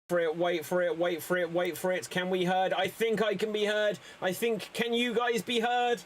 For it, wait for it, wait for it, wait for it. Can we heard? I think I can be heard. Can you guys be heard?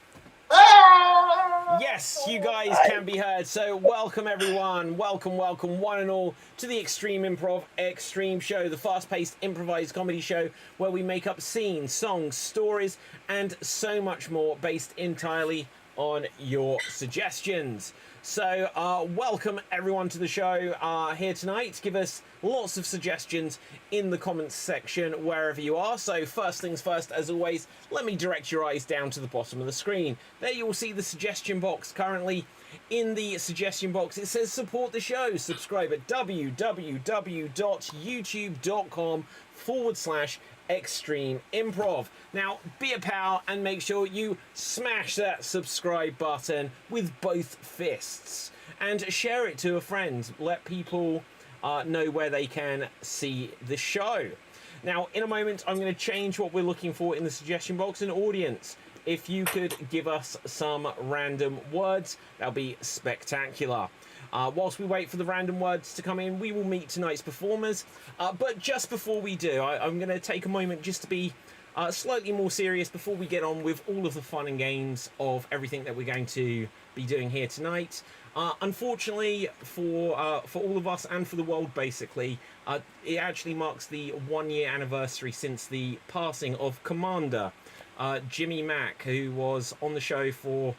Yes, you guys can be heard. So welcome everyone, welcome one and all to the Extreme Improv Xstreamed show, the fast-paced improvised comedy show where we make up scenes, songs, stories and so much more based entirely on your suggestions. So welcome everyone to the show here tonight. Give us lots of suggestions in the comments section wherever you are. So first things first, as always, let me direct your eyes down to the bottom of the screen. There you will see the suggestion box. Currently in the suggestion box it says support the show. Subscribe at www.youtube.com/Extreme Improv. Now, be a pal and make sure you smash that subscribe button with both fists and share it to a friend. Let people know where they can see the show. Now, in a moment, I'm going to change what we're looking for in the suggestion box. An audience, if you could give us some random words, that'll be spectacular. Whilst we wait for the random words to come in, we will meet tonight's performers. But just before we do, I'm going to take a moment just to be slightly more serious before we get on with all of the fun and games of everything that we're going to be doing here tonight. Unfortunately, for all of us and for the world, basically, it actually marks the 1-year anniversary since the passing of Commander Jimmy Mack, who was on the show for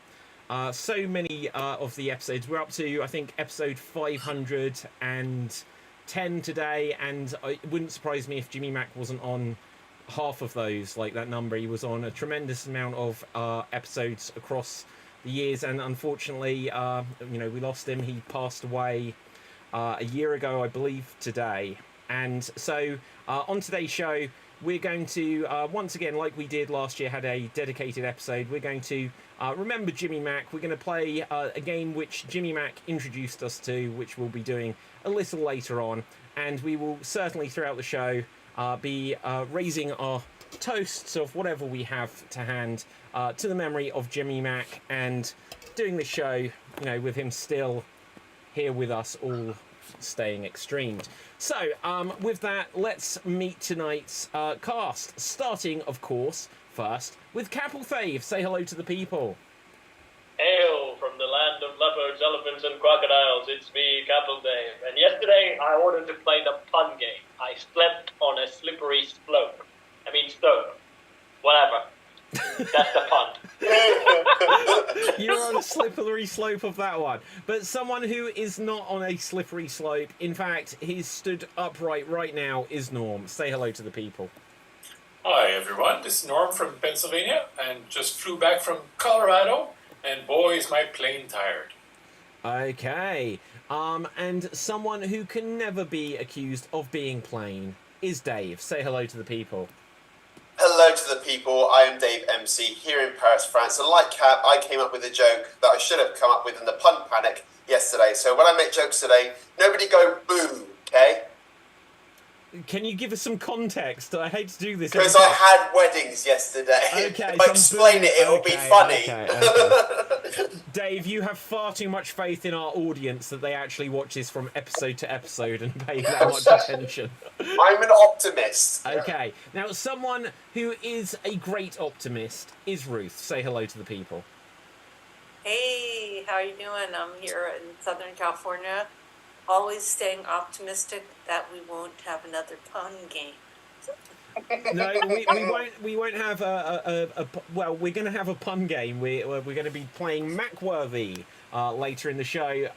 so many of the episodes. We're up to, I think, episode 510 today, and it wouldn't surprise me if Jimmy Mack wasn't on half of those, like that number. He was on a tremendous amount of episodes across the years, and unfortunately, we lost him. He passed away a year ago, I believe, today. And so on today's show, we're going to, once again, like we did last year, had a dedicated episode. We're going to remember Jimmy Mack. We're going to play a game which Jimmy Mack introduced us to, which we'll be doing a little later on. And we will certainly, throughout the show, be raising our toasts of whatever we have to hand to the memory of Jimmy Mack, and doing the show, with him still here with us, all staying extremed. So, with that, let's meet tonight's cast, starting, of course, first with Capelthave. Say hello to the people. Hail from the land of leopards, elephants, and crocodiles. It's me, Capelthave. And yesterday, I wanted to play the pun game. I slept on a slippery slope. Whatever. That's the pun. You're on a slippery slope of that one. But someone who is not on a slippery slope, in fact, he's stood upright right now, is Norm. Say hello to the people. Hi, everyone. This is Norm from Pennsylvania, and just flew back from Colorado, and boy, is my plane tired. Okay. And someone who can never be accused of being plain is Dave. Say hello to the people. Hello to the people, I am Dave MC here in Paris, France, and like Cap, I came up with a joke that I should have come up with in the pun panic yesterday. So when I make jokes today, nobody go boo, okay? Can you give us some context? I hate to do this. Because I had weddings yesterday. Okay, if I explain it, it'll be funny. Okay. Dave, you have far too much faith in our audience that they actually watch this from episode to episode and pay that much attention. I'm an optimist. Okay. Now, someone who is a great optimist is Ruth. Say hello to the people. Hey, how are you doing? I'm here in Southern California. Always staying optimistic that we won't have another pun game. No, we won't have well, we're going to have a pun game. We're going to be playing Macworthy later in the show,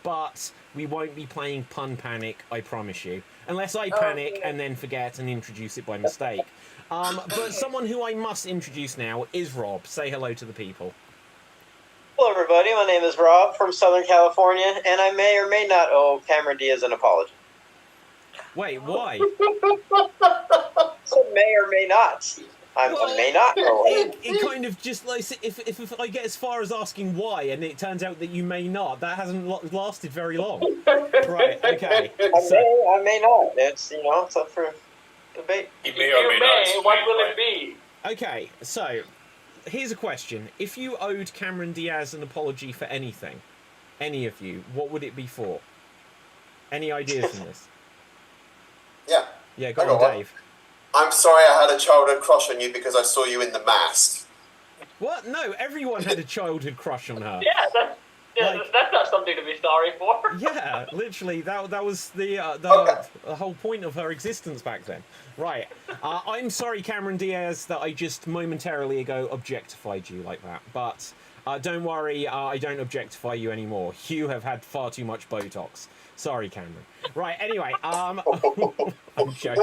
but we won't be playing Pun Panic, I promise you. Unless I panic and then forget and introduce it by mistake. But someone who I must introduce now is Rob. Say hello to the people. Hello, everybody. My name is Rob from Southern California, and I may or may not owe Cameron Diaz an apology. Wait, why? So may or may not. I may not owe it. It kind of just like, if I get as far as asking why, and it turns out that you may not, that hasn't lasted very long. Right, okay. I may not. It's, it's up for debate. He may or may not. What will it be? Okay, so here's a question. If you owed Cameron Diaz an apology for anything, any of you, what would it be for? Any ideas in this? Yeah. Yeah, go I on, got one. Dave. I'm sorry I had a childhood crush on you because I saw you in The Mask. What? No, everyone had a childhood crush on her. Yeah, that's not something to be sorry for. Yeah, literally, that was the Okay. the whole point of her existence back then. Right. I'm sorry, Cameron Diaz, that I just momentarily ago objectified you like that. But don't worry, I don't objectify you anymore. You have had far too much Botox. Sorry, Cameron. Right. Anyway, I'm joking.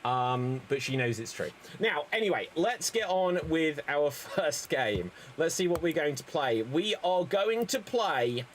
But she knows it's true. Now, anyway, let's get on with our first game. Let's see what we're going to play. We are going to play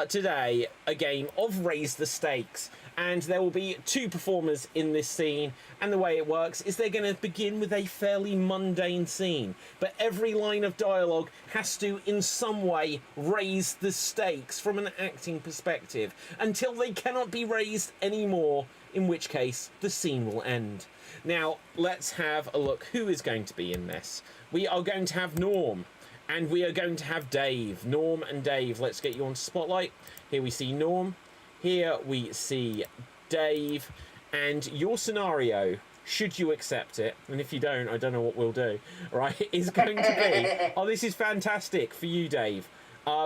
today a game of Raise the Stakes. And there will be 2 performers in this scene. And the way it works is they're going to begin with a fairly mundane scene. But every line of dialogue has to, in some way, raise the stakes from an acting perspective until they cannot be raised anymore, in which case the scene will end. Now, let's have a look who is going to be in this. We are going to have Norm, and we are going to have Dave. Norm and Dave, let's get you on Spotlight. Here we see Norm. Here we see Dave, and your scenario, should you accept it, and if you don't, I don't know what we'll do, right, is going to be, oh, this is fantastic for you, Dave.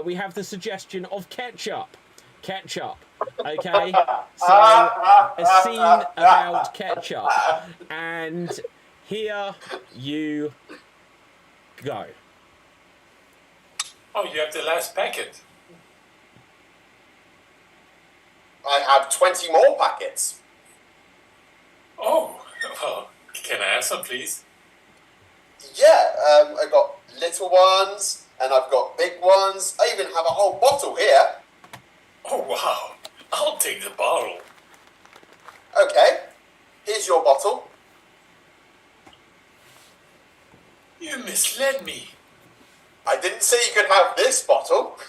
We have the suggestion of ketchup. Okay? So, a scene about ketchup. And here you go. Oh, you have the last packet. I have 20 more packets. Oh, well, can I have some, please? Yeah, I've got little ones, and I've got big ones. I even have a whole bottle here. Oh, wow. I'll take the bottle. Okay, here's your bottle. You misled me. I didn't say you could have this bottle.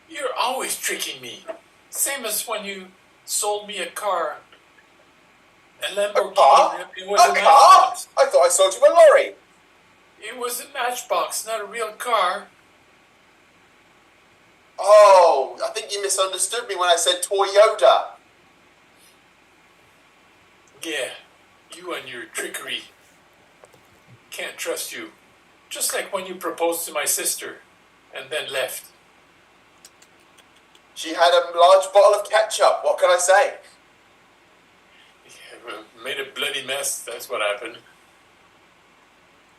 You're always tricking me. Same as when you sold me a car. A Lamborghini. A car? It was A car? matchbox. I thought I sold you a lorry. It was a matchbox, not a real car. Oh, I think you misunderstood me when I said Toyota. Yeah, you and your trickery. Can't trust you. Just like when you proposed to my sister and then left. She had a large bottle of ketchup. What can I say? Yeah, well, made a bloody mess, that's what happened.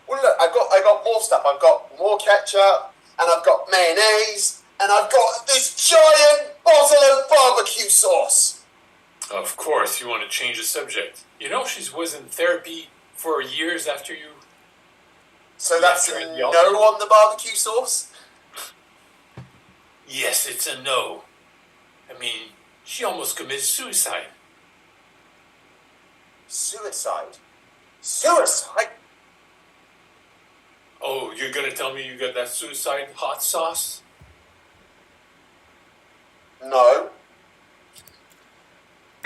Well, look, I got more stuff. I've got more ketchup, and I've got mayonnaise, and I've got this giant bottle of barbecue sauce. Of course, you want to change the subject. You know she was in therapy for years after you... So that's After a the no altar? on the barbecue sauce? Yes, it's a no. I mean, she almost committed suicide. Suicide? Suicide? Oh, you're gonna tell me you got that suicide hot sauce? No.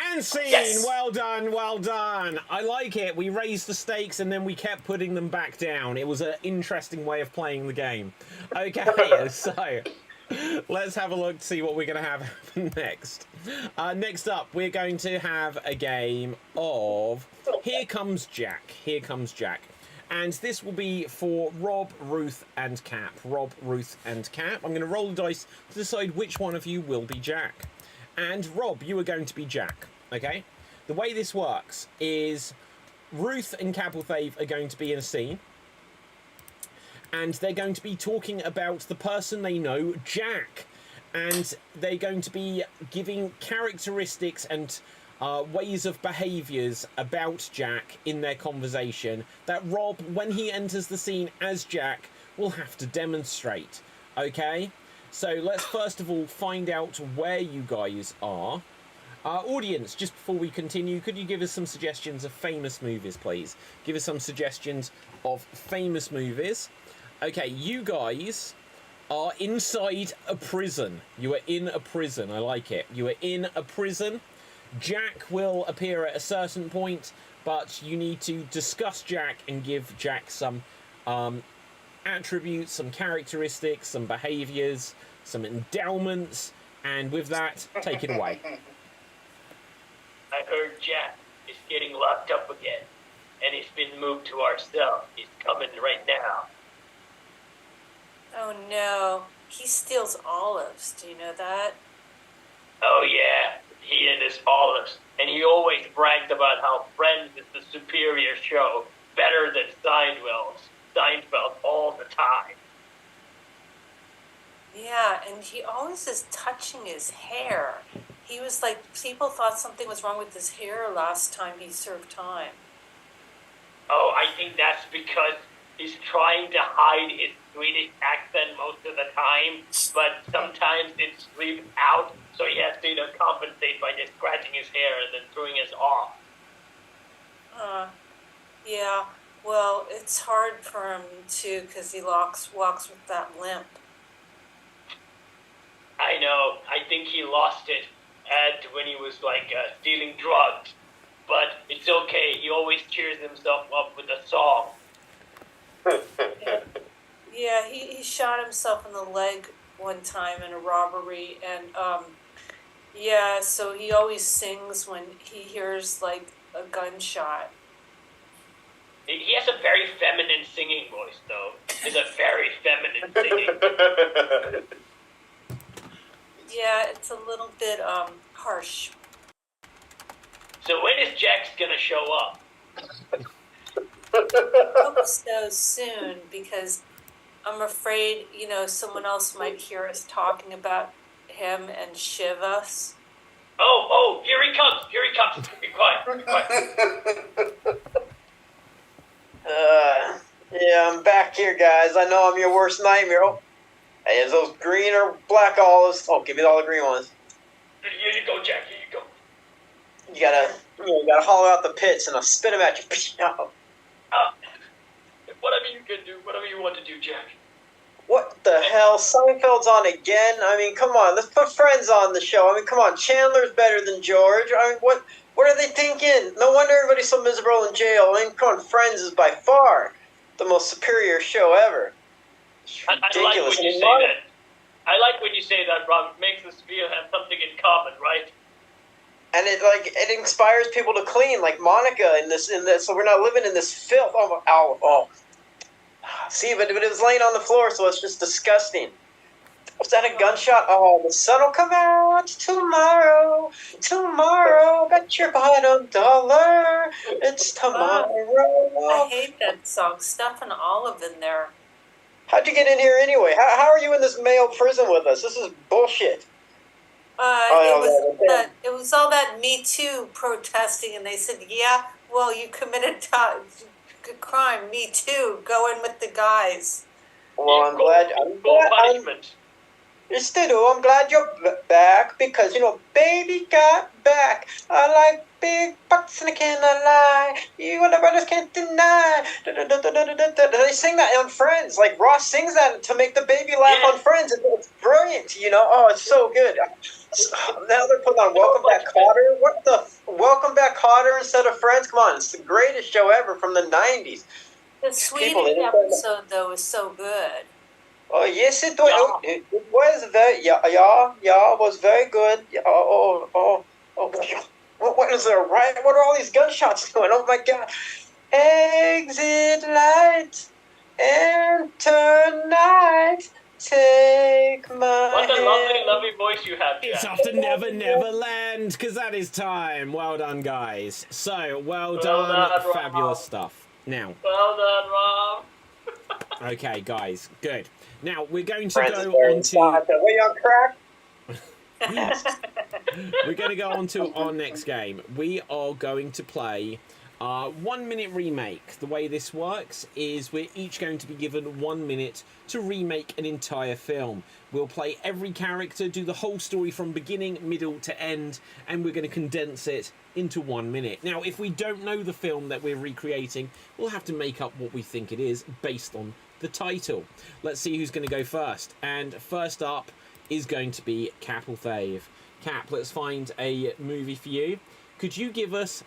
And scene! Yes. Well done, well done. I like it. We raised the stakes and then we kept putting them back down. It was an interesting way of playing the game. Okay, so let's have a look to see what we're going to have happen next. Next up, we're going to have a game of Here Comes Jack. Here Comes Jack. And this will be for Rob, Ruth, and Cap. Rob, Ruth, and Cap. I'm going to roll the dice to decide which one of you will be Jack. And Rob, you are going to be Jack, okay? The way this works is Ruth and Capelthave are going to be in a scene. And they're going to be talking about the person they know, Jack. And they're going to be giving characteristics and ways of behaviours about Jack in their conversation that Rob, when he enters the scene as Jack, will have to demonstrate, okay? So let's first of all find out where you guys are. Audience, just before we continue, could you give us some suggestions of famous movies, please? Give us some suggestions of famous movies. Okay, you guys are inside a prison. You are in a prison. I like it. You are in a prison. Jack will appear at a certain point, but you need to discuss Jack and give Jack some attributes, some characteristics, some behaviours, some endowments, And with that, take it away. I heard Jack is getting locked up again, and he's been moved to our cell. He's coming right now. Oh no, he steals olives. Do you know that? Oh yeah, he and his olives. And he always bragged about how Friends is the superior show, better than Seinfeld all the time. Yeah, and he always is touching his hair. He was like, people thought something was wrong with his hair last time he served time. Oh, I think that's because he's trying to hide his Swedish accent most of the time, but sometimes it slips out, so he has to compensate by just scratching his hair and then throwing us off. Yeah, well, it's hard for him too, because he walks with that limp. I know. I think he lost it when he was stealing drugs. But it's okay. He always cheers himself up with a song. Yeah, he shot himself in the leg one time in a robbery, and yeah, so he always sings when he hears like a gunshot. He has a very feminine singing voice, though. It's a very feminine singing. Yeah, it's a little bit harsh. So when is Jax gonna show up? I hope so soon, because I'm afraid, someone else might hear us talking about him and shiv us. Oh, here he comes. Be quiet. Yeah, I'm back here, guys. I know I'm your worst nightmare. Oh, hey, is those green or black olives? Oh, give me all the green ones. Here you go, Jack. Here you go. You gotta hollow out the pits and I'll spit them at you. Whatever you can do, whatever you want to do, Jack. What the hell? Seinfeld's on again? I mean, come on. Let's put Friends on the show. I mean, come on. Chandler's better than George. I mean, what are they thinking? No wonder everybody's so miserable in jail. I mean, come on. Friends is by far the most superior show ever. It's ridiculous. I like when you say that. I like when you say that, Rob. It makes us feel have something in common, right? And it inspires people to clean, like Monica in this. So we're not living in this filth. Oh. See, but it was laying on the floor, so it's just disgusting. Was that a gunshot? Oh, the sun will come out tomorrow. Tomorrow, bet your bottom dollar. It's tomorrow. I hate that song. Stuff and Olive in there. How'd you get in here anyway? How are you in this male prison with us? This is bullshit. It was all that Me Too protesting, and they said, yeah, well, you committed crime, Me Too, go in with the guys. Well, I'm glad. Punishment. I'm glad you're back because, baby got back. I like big bucks and I cannot lie. You and the brothers can't deny. They sing that on Friends. Like, Ross sings that to make the baby laugh on Friends. It's brilliant, Oh, it's so good. Now they're putting on Welcome Back Kotter. What the? Welcome Back Kotter instead of Friends? Come on, it's the greatest show ever from the 90s. The Swedish episode, though, was so good. Oh, yes, it was. Yeah. It was very, was very good. What is there, right? What are all these gunshots doing? Oh, my God. Exit light, enter night, take my What a lovely voice you have, Jack. It's off to Never Never Land, because that is time. Well done, guys. So, well done fabulous stuff. Now. Well done, Rob. Okay, guys, good. Now, we're going to Friends go on to... Are we on crack? We're going to go on to our next game. We are going to play 1 minute remake. The way this works is we're each going to be given 1 minute to remake an entire film. We'll play every character, do the whole story from beginning, middle to end, and we're going to condense it into 1 minute. Now, if we don't know the film that we're recreating, we'll have to make up what we think it is based on the title. Let's see who's going to go first. And first up is going to be Cap or Thave. Cap, let's find a movie for you. Could you give us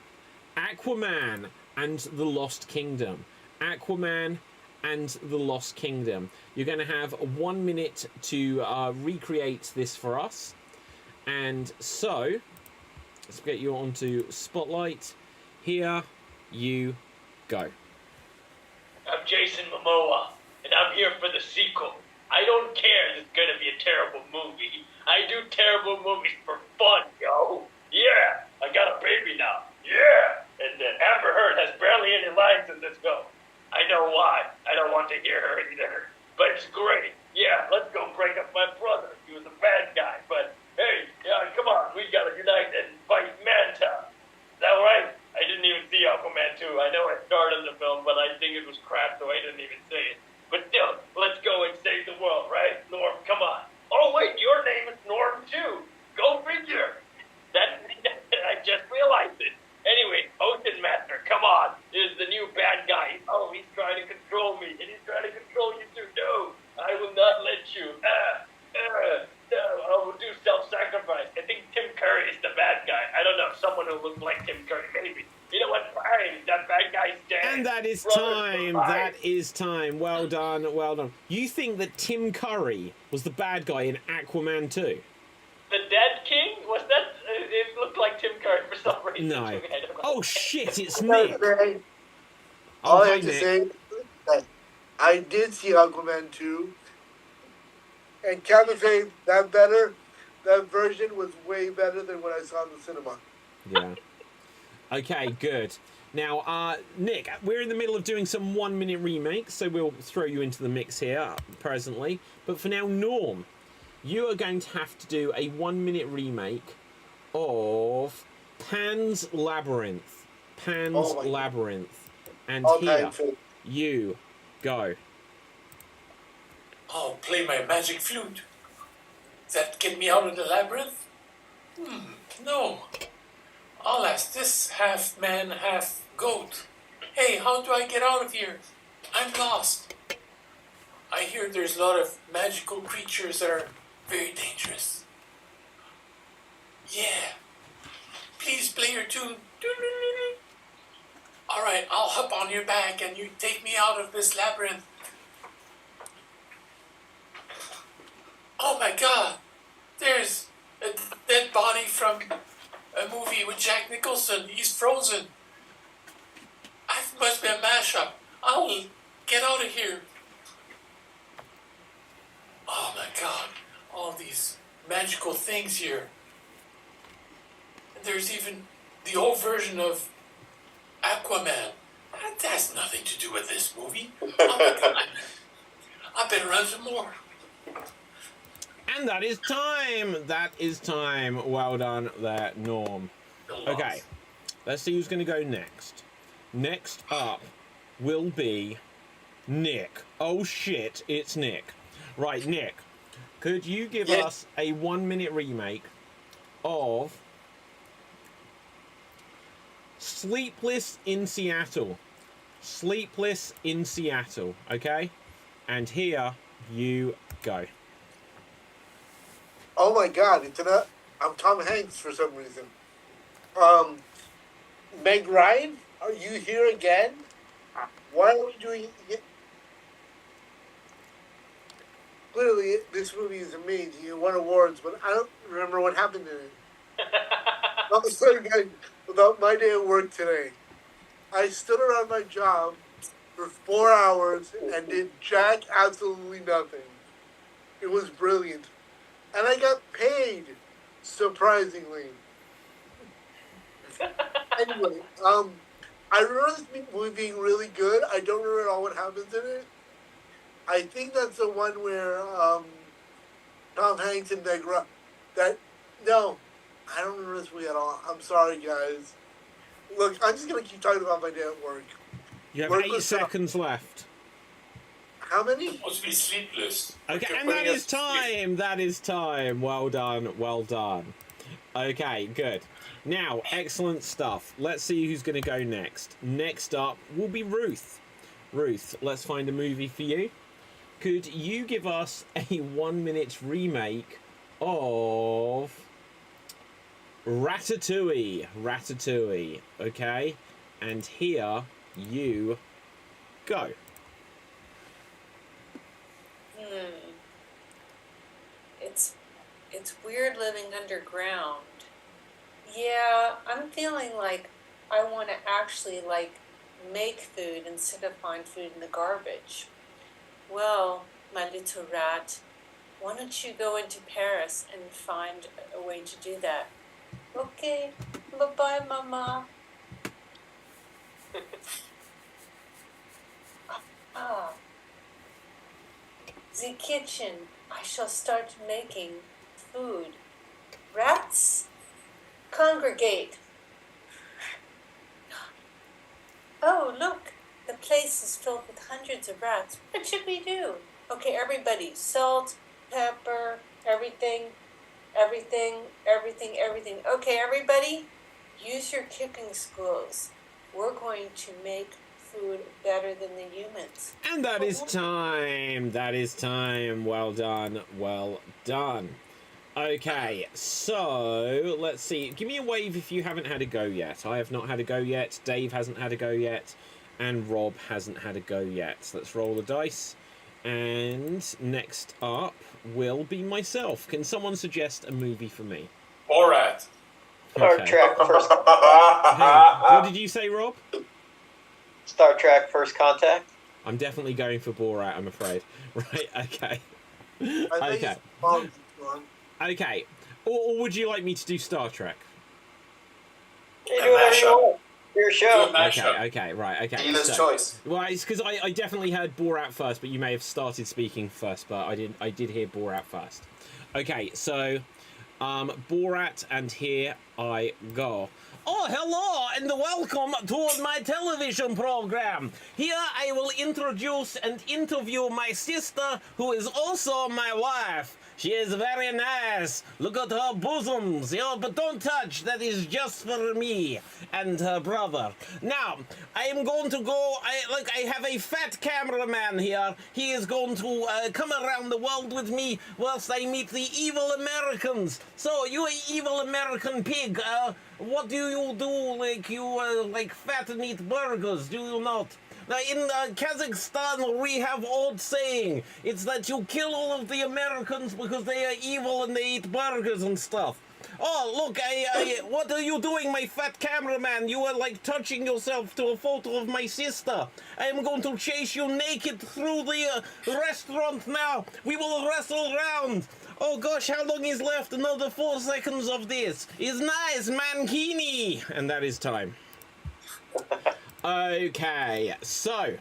Aquaman and the Lost Kingdom? Aquaman and the Lost Kingdom. You're going to have 1 minute to recreate this for us. And so, let's get you onto Spotlight. Here you go. I'm Jason Momoa, and I'm here for the sequel. I don't care if it's gonna be a terrible movie. I do terrible movies for fun, yo. Yeah, I got a baby now. Yeah, and Amber Heard has barely any lines in this film. I know why. I don't want to hear her either. But it's great. Yeah, let's go break up my brother. He was a bad guy. But hey, yeah, come on, we gotta unite and fight Manta. Is that right? I didn't even see Aquaman 2. I know I started the film, but I think it was crap, so I didn't even see it. But still, let's go and save the world, right? Norm, come on. Oh, wait, your name is Norm, too. Go figure. I just realized it. Anyway, Ocean Master, come on. This is the new bad guy. Oh, he's trying to control me, and he's trying to control you, too. No, I will not let you. No, I will do self-sacrifice. I think Tim Curry is the bad guy. I don't know, someone who looks like Tim Curry, maybe. You know what? Fine, that bad guy's dead. And that is Brothers time. for life. That is time. Well done. Well done. You think that Tim Curry was the bad guy in Aquaman 2? The Dead King? Was that? It looked like Tim Curry for some reason. No. I don't know. Oh shit! It's All Nick. I hi, have to Nick. say is that I did see Aquaman 2, and Kevin say that version was way better than what I saw in the cinema. Yeah. Okay, good. Now, Nick, we're in the middle of doing some 1 minute remakes, so we'll throw you into the mix here presently. But for now, Norm, you are going to have to do a 1 minute remake of Pan's Labyrinth. Pan's Oh my Labyrinth. And All here time favorite. you go. I'll play my magic flute. That get me out of the labyrinth? No. I'll ask this half man, half goat. Hey, how do I get out of here? I'm lost. I hear there's a lot of magical creatures that are very dangerous. Yeah. Please play your tune. Alright, I'll hop on your back and you take me out of this labyrinth. Oh my god! There's a dead body from a movie with Jack Nicholson. He's frozen. It must be a mashup. I'll get out of here. Oh my god. All these magical things here. And there's even the old version of Aquaman. That has nothing to do with this movie. Oh my god. I better run some more. And that is time. That is time. Well done there, Norm. Okay, let's see who's going to go next. Next up will be Nick. Oh shit, it's Nick. Right, Nick, could you give us a 1 minute remake of Sleepless in Seattle? Sleepless in Seattle, okay? And here you go. Oh my god, I'm Tom Hanks for some reason. Meg Ryan, are you here again? Why are we doing it? Clearly, this movie is amazing. It won awards, but I don't remember what happened in it. I'll tell you guys about my day at work today. I stood around my job for 4 hours and did absolutely nothing. It was brilliant. And I got paid, surprisingly. Anyway, I remember this movie being really good. I don't remember at all what happens in it. I think that's the one where Tom Hanks and Meg Ryan. No, I don't remember this movie at all. I'm sorry, guys. Look, I'm just gonna keep talking about my day at work. You have Work 8 was seconds left. How many? Must be sleepless. Okay, You're and that putting is us to sleep. time. That is time. Well done. Well done. Okay, good. Now, excellent stuff. Let's see who's going to go next. Next up will be Ruth. Ruth, let's find a movie for you. Could you give us a 1 minute remake of Ratatouille? Ratatouille, okay? And here you go. It's weird living underground. Yeah, I'm feeling like I want to actually like make food instead of find food in the garbage. Well, my little rat, why don't you go into Paris and find a way to do that? Okay, bye-bye, Mama. Ah, the kitchen. I shall start making food. Rats, congregate. Oh, look, the place is filled with hundreds of rats. What should we do? Okay, everybody, salt, pepper, everything. Okay, everybody, use your cooking skills. We're going to make food better than the humans. And that is time. That is time. Well done. Well done. Okay, so let's see. Give me a wave if you haven't had a go yet. I have not had a go yet. Dave hasn't had a go yet. And Rob hasn't had a go yet. So let's roll the dice. And next up will be myself. Can someone suggest a movie for me? Borat. Star Trek First. What did you say, Rob? Star Trek First Contact. I'm definitely going for Borat, I'm afraid. Right, okay. I Okay. Okay. Or would you like me to do Star Trek? You do whatever you want. Your show. Okay, right, okay. Dealer's choice. Well, it's because I definitely heard Borat first, but you may have started speaking first, but I did hear Borat first. Okay, so Borat, and here I go. Oh, hello and welcome to my television program. Here I will introduce and interview my sister, who is also my wife. She is very nice. Look at her bosoms. But don't touch. That is just for me and her brother. Now, I am going to go. I have a fat cameraman here. He is going to come around the world with me whilst I meet the evil Americans. So, you evil American pig, what do you do? Like, you fat and eat burgers, do you not? Now, in Kazakhstan, we have old saying. It's that you kill all of the Americans because they are evil and they eat burgers and stuff. Oh, look, what are you doing, my fat cameraman? You are, like, touching yourself to a photo of my sister. I am going to chase you naked through the restaurant now. We will wrestle around. Oh, gosh, how long is left? Another 4 seconds of this. Is nice, mankini. And that is time. Okay, so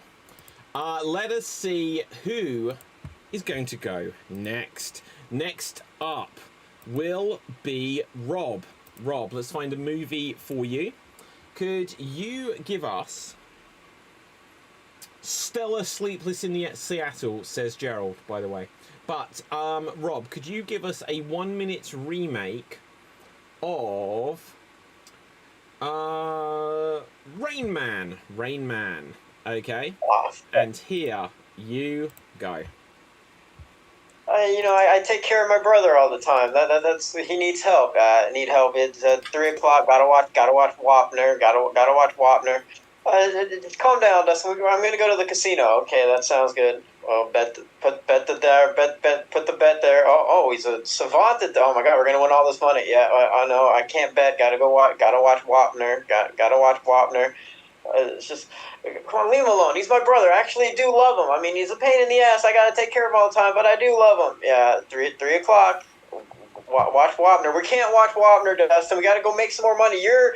let us see who is going to go next. Next up will be Rob. Rob, let's find a movie for you. Could you give us Stella Sleepless in Seattle, says Gerald, by the way. But, Rob, could you give us a 1-minute remake of Rain Man. Rain Man. Okay. And here you go. I take care of my brother all the time. That's he needs help. I need help. It's 3 o'clock. Gotta watch Wapner. Gotta watch Wapner. Calm down, Dustin. I'm gonna go to the casino. Okay, that sounds good. Well, put the bet there. Oh, he's a savant. Oh my God, we're gonna win all this money. Yeah, I know. I can't bet. Gotta watch Wapner. Gotta watch Wapner. It's just, come on, leave him alone. He's my brother. I actually do love him. I mean, he's a pain in the ass. I gotta take care of him all the time, but I do love him. Yeah, 3 o'clock. Watch Wapner. We can't watch Wapner, Dustin. We gotta go make some more money. Your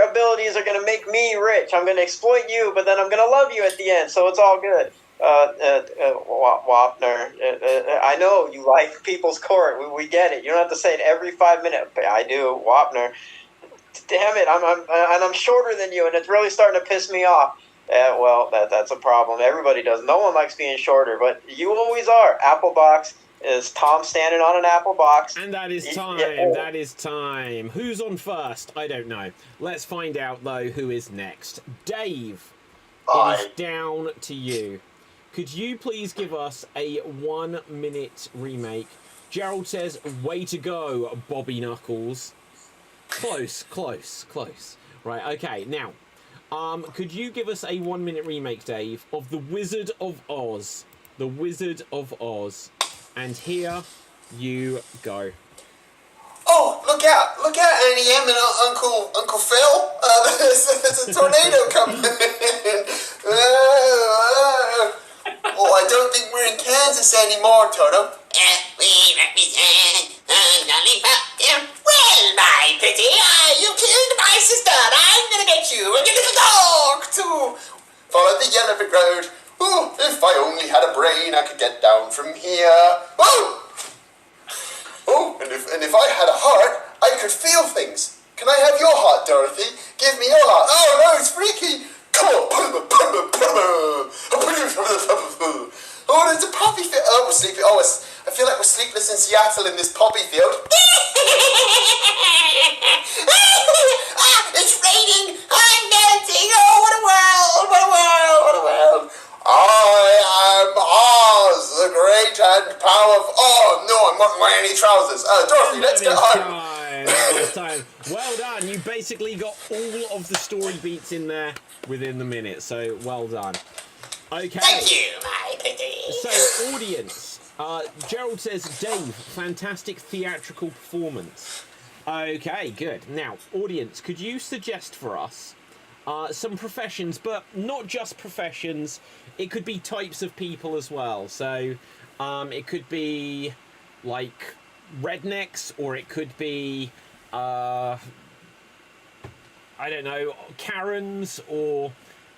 abilities are gonna make me rich. I'm gonna exploit you, but then I'm gonna love you at the end, so it's all good. Wapner. I know you like People's Court. We get it. You don't have to say it every 5 minutes. But I do. Wapner. Damn it! I'm shorter than you, and it's really starting to piss me off. Well, that's a problem. Everybody does. No one likes being shorter, but you always are. Apple box. Is Tom standing on an apple box? And that is time. Yeah. That is time. Who's on first? I don't know. Let's find out, though, who is next. Dave, it is down to you. Could you please give us a 1-minute remake? Gerald says, way to go, Bobby Knuckles. Close. Right, okay, now, could you give us a 1-minute remake, Dave, of The Wizard of Oz? The Wizard of Oz. And here you go. Oh, look out, Annie M and Uncle Phil. There's a tornado coming. Oh, I don't think we're in Kansas anymore, Toto. We represent a lollipop. Well, my pretty, you killed my sister. I'm gonna get you and your little dog, too. Follow the yellow brick road. Oh, if I only had a brain, I could get down from here. Oh! Oh, and if I had a heart, I could feel things. Can I have your heart, Dorothy? Give me your heart. Oh, no, it's freaky. Come on. Oh, there's a poppy field. Oh, we're sleeping. Oh, I feel like we're sleepless in Seattle in this poppy field. It's raining. I'm melting. Oh, what a world. What a world. What a world. I am Oz, the great and powerful. Oh, no, I'm not wearing any trousers. Dorothy, let's get home. Time. Well done. You basically got all of the story beats in there within the minute, so well done. Okay. Thank you, my pretty. So, audience, Gerald says, Dave, fantastic theatrical performance. Okay, good. Now, audience, could you suggest for us some professions, but not just professions, it could be types of people as well. So, it could be, like, rednecks, or it could be, I don't know, Karens, or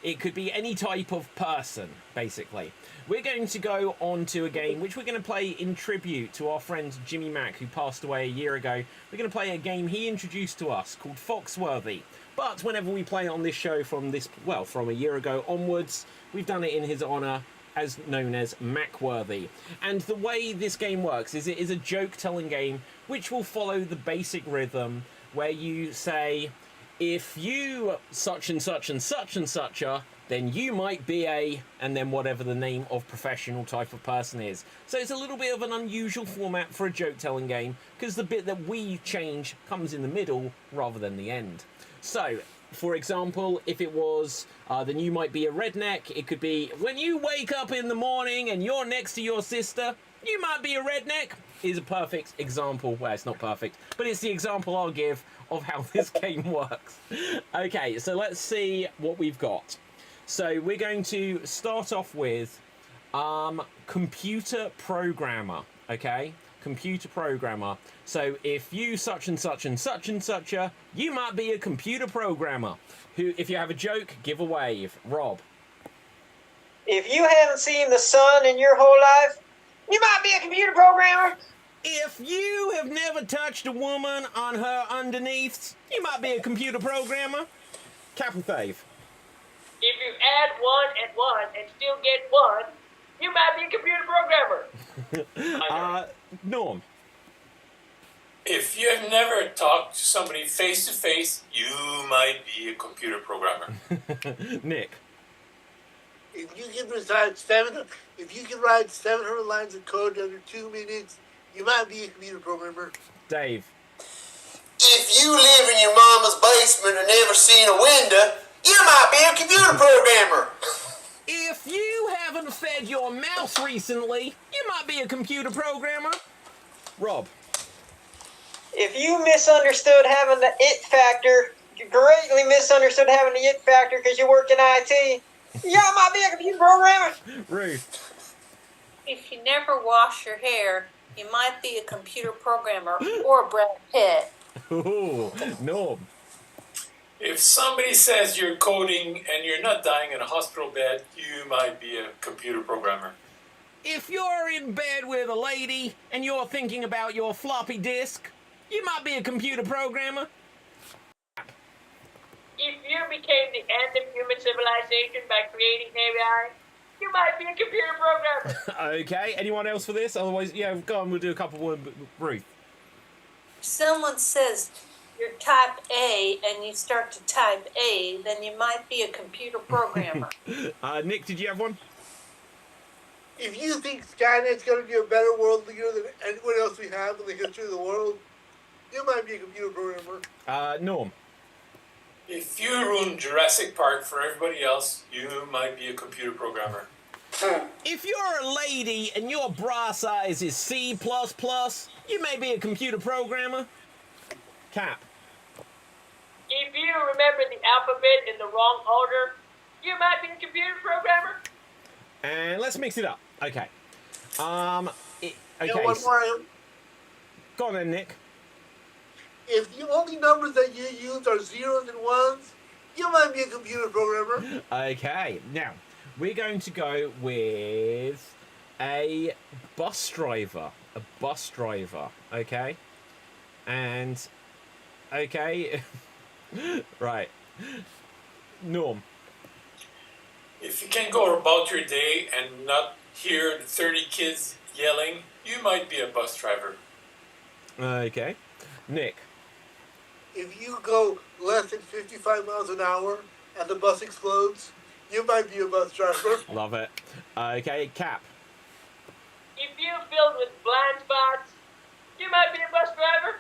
it could be any type of person, basically. We're going to go on to a game which we're going to play in tribute to our friend Jimmy Mack, who passed away a year ago. We're going to play a game he introduced to us called Foxworthy. But whenever we play on this show from a year ago onwards, we've done it in his honour, as known as Mackworthy. And the way this game works is it is a joke-telling game which will follow the basic rhythm where you say, if you such and such and such and such are, then you might be a, and then whatever the name of professional type of person is. So it's a little bit of an unusual format for a joke-telling game, because the bit that we change comes in the middle rather than the end. So, for example, if it was, then you might be a redneck, it could be, when you wake up in the morning and you're next to your sister, you might be a redneck, is a perfect example. Well, it's not perfect, but it's the example I'll give of how this game works. Okay, so let's see what we've got. So we're going to start off with computer programmer, okay? Computer programmer. So if you such and such and such and such are, you might be a computer programmer. Who, if you have a joke, give a wave. Rob. If you haven't seen the sun in your whole life, you might be a computer programmer. If you have never touched a woman on her underneaths, you might be a computer programmer. Capital Fave. If you add 1 and 1 and still get 1, you might be a computer programmer. Norm. If you have never talked to somebody face to face, you might be a computer programmer. Nick. If you can write 700 lines of code under 2 minutes, you might be a computer programmer. Dave. If you live in your mama's basement and never seen a window, you might be a computer programmer. If you haven't fed your mouse recently, you might be a computer programmer. Rob. If you misunderstood having the it factor, you greatly misunderstood having the it factor because you work in IT, you might be a computer programmer. Ruth. If you never wash your hair, you might be a computer programmer or Brad Pitt. Ooh, Norm. If somebody says you're coding and you're not dying in a hospital bed, you might be a computer programmer. If you're in bed with a lady and you're thinking about your floppy disk, you might be a computer programmer. If you became the end of human civilization by creating AI, you might be a computer programmer. Okay, anyone else for this? Otherwise, yeah, go on, we'll do a couple more. Ruth. If someone says you're type A and you start to type A, then you might be a computer programmer. Nick, did you have one? If you think Skynet's going to be a better world leader than anyone else we have in the history of the world, you might be a computer programmer. Norm. If you ruin Jurassic Park for everybody else, you might be a computer programmer. If you're a lady and your bra size is C++, you may be a computer programmer. Cap. If you remember the alphabet in the wrong order, you might be a computer programmer. And let's mix it up. Okay. Okay. Yeah, one more. Go on then, Nick. If the only numbers that you use are zeros and ones, you might be a computer programmer. Okay. Now, we're going to go with a bus driver. A bus driver. Okay. And, okay. Right. Norm. If you can go about your day and not hear 30 kids yelling, you might be a bus driver. Okay. Nick. If you go less than 55 miles an hour and the bus explodes, you might be a bus driver. Love it. Okay, Cap. If you're filled with blind spots, you might be a bus driver.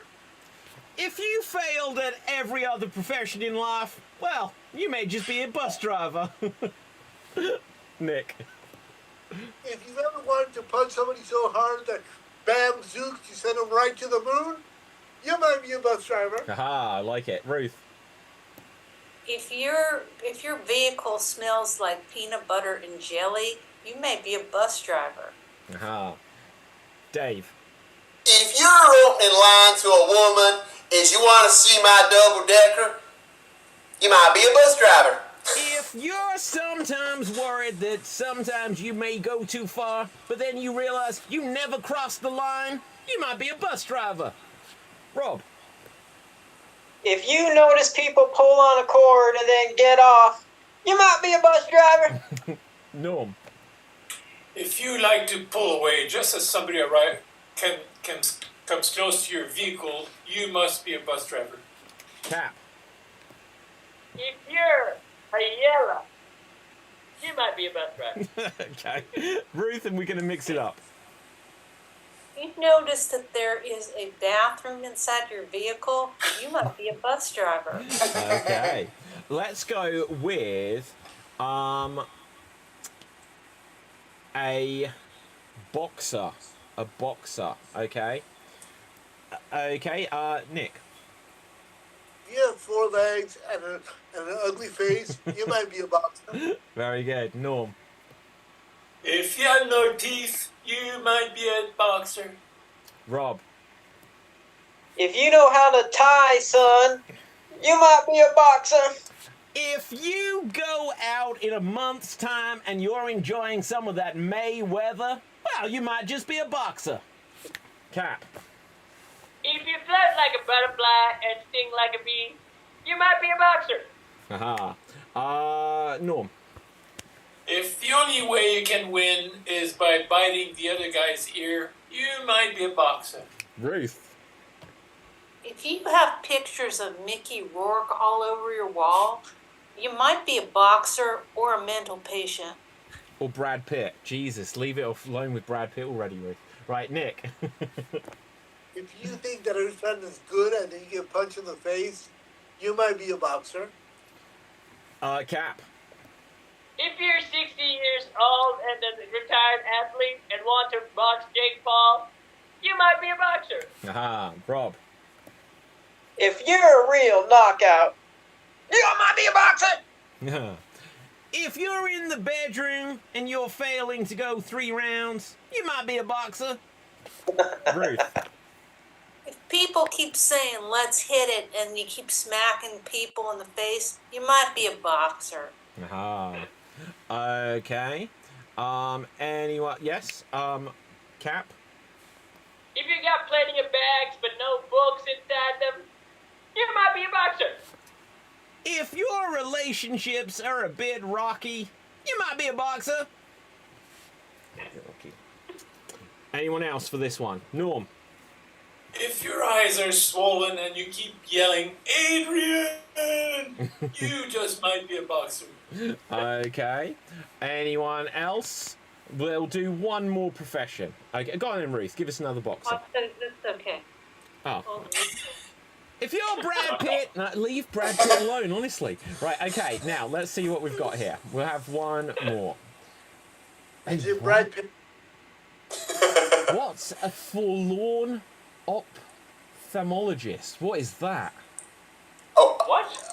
If you failed at every other profession in life, well, you may just be a bus driver. Nick. If you've ever wanted to punch somebody so hard that bam, zooks, you send them right to the moon, you might be a bus driver. Aha, I like it. Ruth. If your vehicle smells like peanut butter and jelly, you may be a bus driver. Aha. Dave. If your opening line to a woman is "you want to see my double-decker," you might be a bus driver. If you're sometimes worried that sometimes you may go too far, but then you realize you never crossed the line, you might be a bus driver. Rob. If you notice people pull on a cord and then get off, you might be a bus driver. Norm. If you like to pull away just as somebody comes close to your vehicle, you must be a bus driver. Cap. If you're a yellow, you might be a bus driver. Okay. Ruth, and we're going to mix it up. You've noticed that there is a bathroom inside your vehicle, you might be a bus driver. Okay. Let's go with a boxer. A boxer, okay? Okay, Nick. If you have 4 legs and an ugly face, you might be a boxer. Very good. Norm. If you have no teeth, you might be a boxer. Rob. If you know how to tie, son, you might be a boxer. If you go out in a month's time and you're enjoying some of that May weather, well, you might just be a boxer. Cap. If you float like a butterfly and sting like a bee, you might be a boxer. Aha. Norm. If the only way you can win is by biting the other guy's ear, you might be a boxer. Ruth. If you have pictures of Mickey Rourke all over your wall, you might be a boxer or a mental patient. Or Brad Pitt. Jesus, leave it alone with Brad Pitt already, Ruth. Right, Nick. If you think that your friend is good and then you get punched in the face, you might be a boxer. Cap. If you're 60 years old and a retired athlete and want to box Jake Paul, you might be a boxer. Aha. Rob. If you're a real knockout, you might be a boxer. If you're in the bedroom and you're failing to go 3 rounds, you might be a boxer. Ruth. If people keep saying, let's hit it, and you keep smacking people in the face, you might be a boxer. Aha. Okay. Anyone? Yes. Cap. If you got plenty of bags but no books inside them, you might be a boxer. If your relationships are a bit rocky, you might be a boxer. Anyone else for this one? Norm. If your eyes are swollen and you keep yelling, Adrian, you just might be a boxer. Okay. Anyone else? We'll do one more profession. Okay, go on then, Ruth. Give us another boxer. That's okay. Oh. If you're Brad Pitt, no, leave Brad Pitt alone, honestly. Right, okay, now let's see what we've got here. We'll have one more. Is it Brad Pitt? What's a forlorn ophthalmologist? What is that? Oh, What?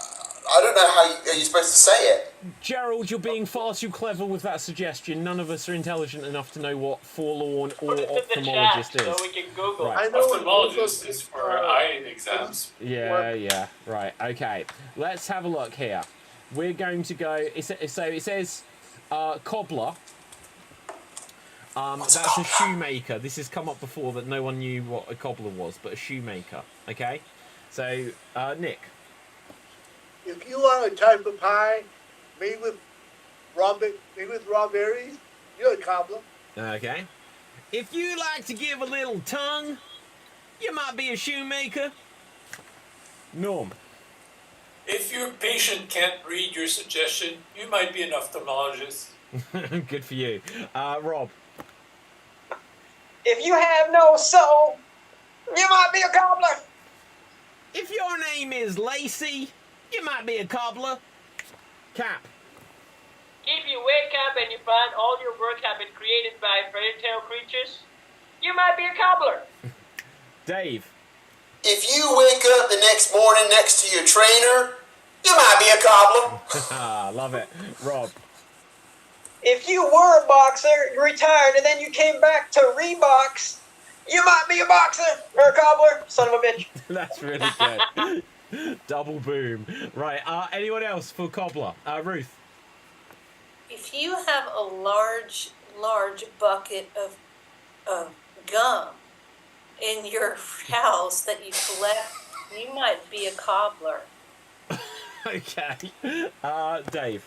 I don't know how are you supposed to say it. Gerald, you're being far too clever with that suggestion. None of us are intelligent enough to know what forlorn or Put it in the ophthalmologist chat is. so we can Google. Right. I know ophthalmologist is for eye exams. Yeah, right, okay. Let's have a look here. We're going to go, so it says cobbler. That's a shoemaker. This has come up before that no one knew what a cobbler was, but a shoemaker, okay? So, Nick. If you want a type of pie made with raw berries, you're a cobbler. Okay. If you like to give a little tongue, you might be a shoemaker. Norm. If your patient can't read your suggestion, you might be an ophthalmologist. Good for you. Rob. If you have no soul, you might be a cobbler. If your name is Lacey, you might be a cobbler. Cap. If you wake up and you find all your work have been created by fairy-tale creatures, you might be a cobbler. Dave. If you wake up the next morning next to your trainer, you might be a cobbler. Love it. Rob. If you were a boxer, you retired, and then you came back to Reeboks, you might be a boxer or a cobbler, son of a bitch. That's really good. Double boom. Right, anyone else for cobbler? Ruth. If you have a large bucket of gum in your house that you collect, you might be a cobbler. Okay. Dave.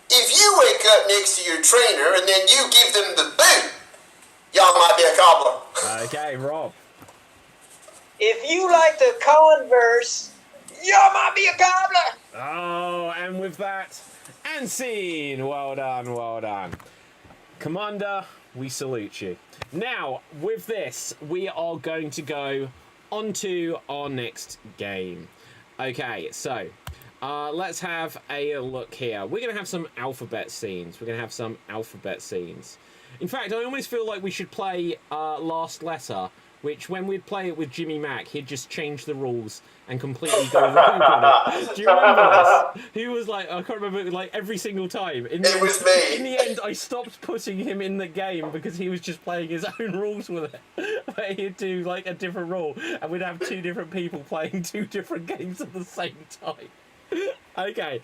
If you wake up next to your trainer and then you give them the boot, y'all might be a cobbler. Okay, Rob. If you like to converse, you might be a cobbler. Oh, and with that, and scene. Well done, well done. Commander, we salute you. Now, with this, we are going to go on to our next game. Okay, so let's have a look here. We're going to have some alphabet scenes. We're going to have some alphabet scenes. In fact, I almost feel like we should play Last Letter, which when we'd play it with Jimmy Mack, he'd just change the rules and completely go rogue on it. Do you remember this? He was like, I can't remember, like every single time. It was me. In the end, I stopped putting him in the game because he was just playing his own rules with it. Where he'd do like a different rule, and we'd have two different people playing two different games at the same time. Okay,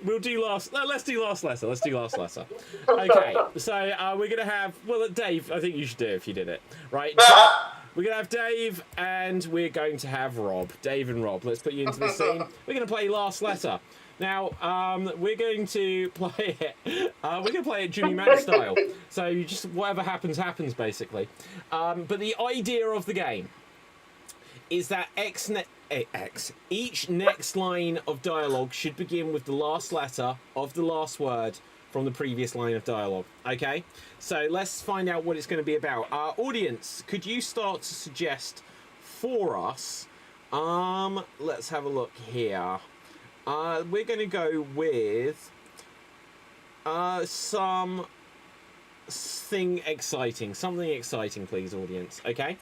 we'll do last. No, let's do Last Letter. Let's do Last Letter. Okay, so we're gonna have. Well, Dave, I think you should do it if you did it right. We're gonna have Dave and we're going to have Rob. Dave and Rob. Let's put you into the scene. We're gonna play Last Letter. Now, we're going to play it. We're going to play it Jimmy Mack style. So you just whatever happens, happens basically. But the idea of the game is that each next line of dialogue should begin with the last letter of the last word from the previous line of dialogue. Okay? So let's find out what it's going to be about. Audience, could you start to suggest for us? Let's have a look here. We're going to go with something exciting, please, audience. Okay,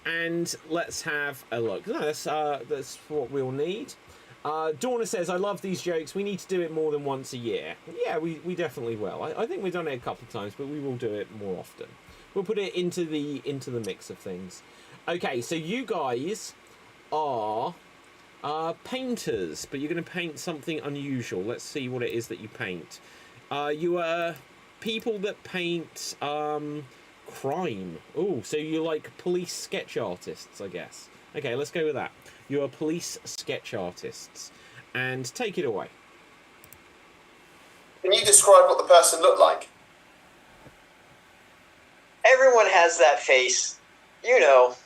and let's have a look. No, that's what we'll need. Dawna says, "I love these jokes. We need to do it more than once a year." Yeah, we definitely will. I think we've done it a couple of times, but we will do it more often. We'll put it into the mix of things. Okay, so you guys are painters, but you're going to paint something unusual. Let's see what it is that you paint. You are people that paint crime. Oh, so you're like police sketch artists, I guess. Okay, let's go with that. You are police sketch artists. And take it away. Can you describe what the person looked like? Everyone has that face. You know.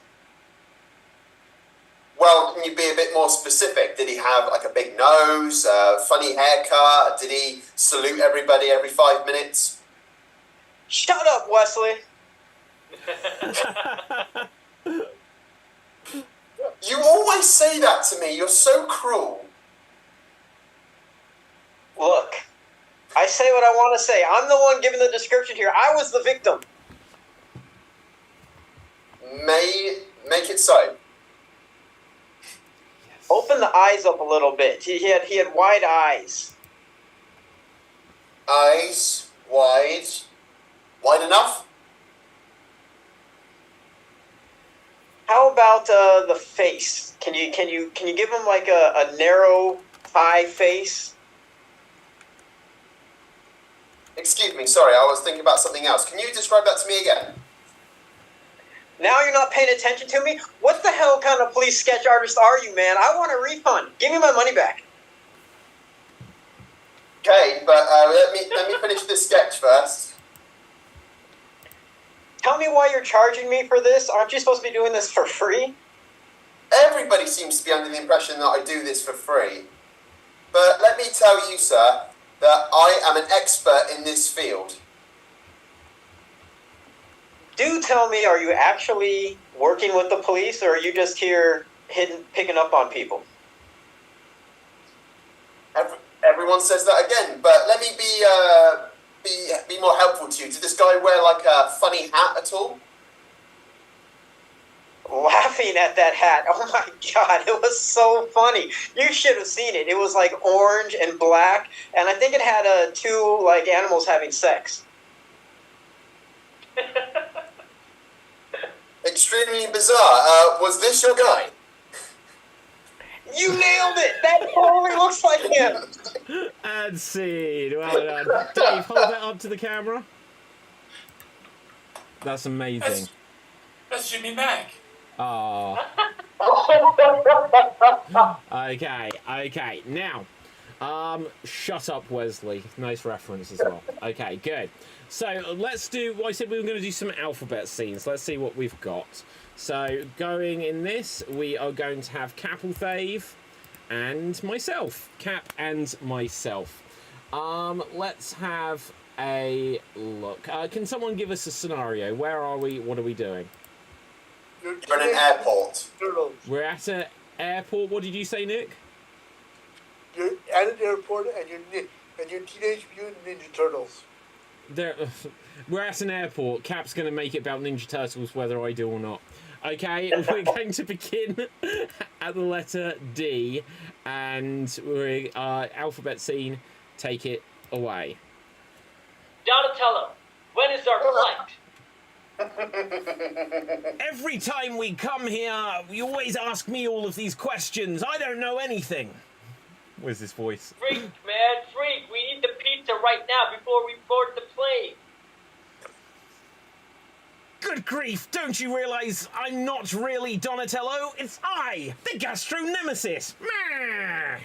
Well, can you be a bit more specific? Did he have like a big nose, funny haircut? Did he salute everybody every 5 minutes? Shut up, Wesley. You always say that to me. You're so cruel. Look, I say what I want to say. I'm the one giving the description here. I was the victim. Make it so. Open the eyes up a little bit. He had wide eyes. Eyes wide. Wide enough? How about the face? Can you give him like a narrow pie face? Excuse me, sorry, I was thinking about something else. Can you describe that to me again? Now you're not paying attention to me? What the hell kind of police sketch artist are you, man? I want a refund. Give me my money back. Okay, but let me finish this sketch first. Tell me why you're charging me for this. Aren't you supposed to be doing this for free? Everybody seems to be under the impression that I do this for free. But let me tell you, sir, that I am an expert in this field. Do tell me, are you actually working with the police, or are you just here picking up on people? Everyone says that again, but let me be more helpful to you. Did this guy wear like a funny hat at all? Laughing at that hat. Oh my god, it was so funny. You should have seen it. It was like orange and black, and I think it had two like animals having sex. Extremely bizarre. Was this your guy? You nailed it! That totally looks like him! And scene. Well done. Dave, hold that up to the camera. That's amazing. That's Jimmy Mack. Oh. Okay. Now, shut up, Wesley. Nice reference as well. Okay, good. So let's do. Well, I said we were going to do some alphabet scenes. Let's see what we've got. So going in this, we are going to have Capelthave and myself. Cap and myself. Let's have a look. Can someone give us a scenario? Where are we? What are we doing? You're in an airport. Turtles. We're at an airport. What did you say, Nick? You're at an airport and you're Teenage Mutant Ninja Turtles. We're at an airport. Cap's going to make it about Ninja Turtles, whether I do or not. Okay, we're going to begin at the letter D, and we're alphabet scene. Take it away. Donatello, when is our flight? Every time we come here, you always ask me all of these questions. I don't know anything. Where's this voice? Freak, man, freak. We need the pizza right now before we board the plane. Good grief, don't you realise I'm not really Donatello? It's I, the Gastro Nemesis. Meh.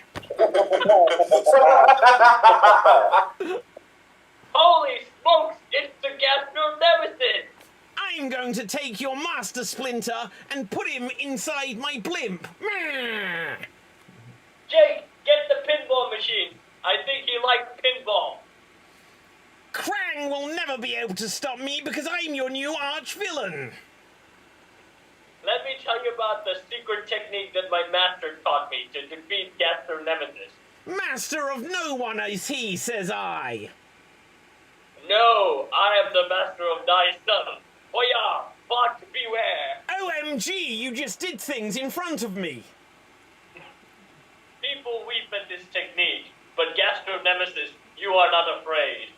Holy smokes, it's the Gastro Nemesis. I'm going to take your Master Splinter and put him inside my blimp. Meh. Jake, get the pinball machine. I think he likes pinball. Krang will never be able to stop me because I'm your new arch-villain. Let me tell you about the secret technique that my master taught me to defeat Gastro Nemesis. Master of no one is he, says I. No, I am the master of thy son. Hoya, but beware. OMG, you just did things in front of me. People weep at this technique, but Gastro Nemesis, you are not afraid.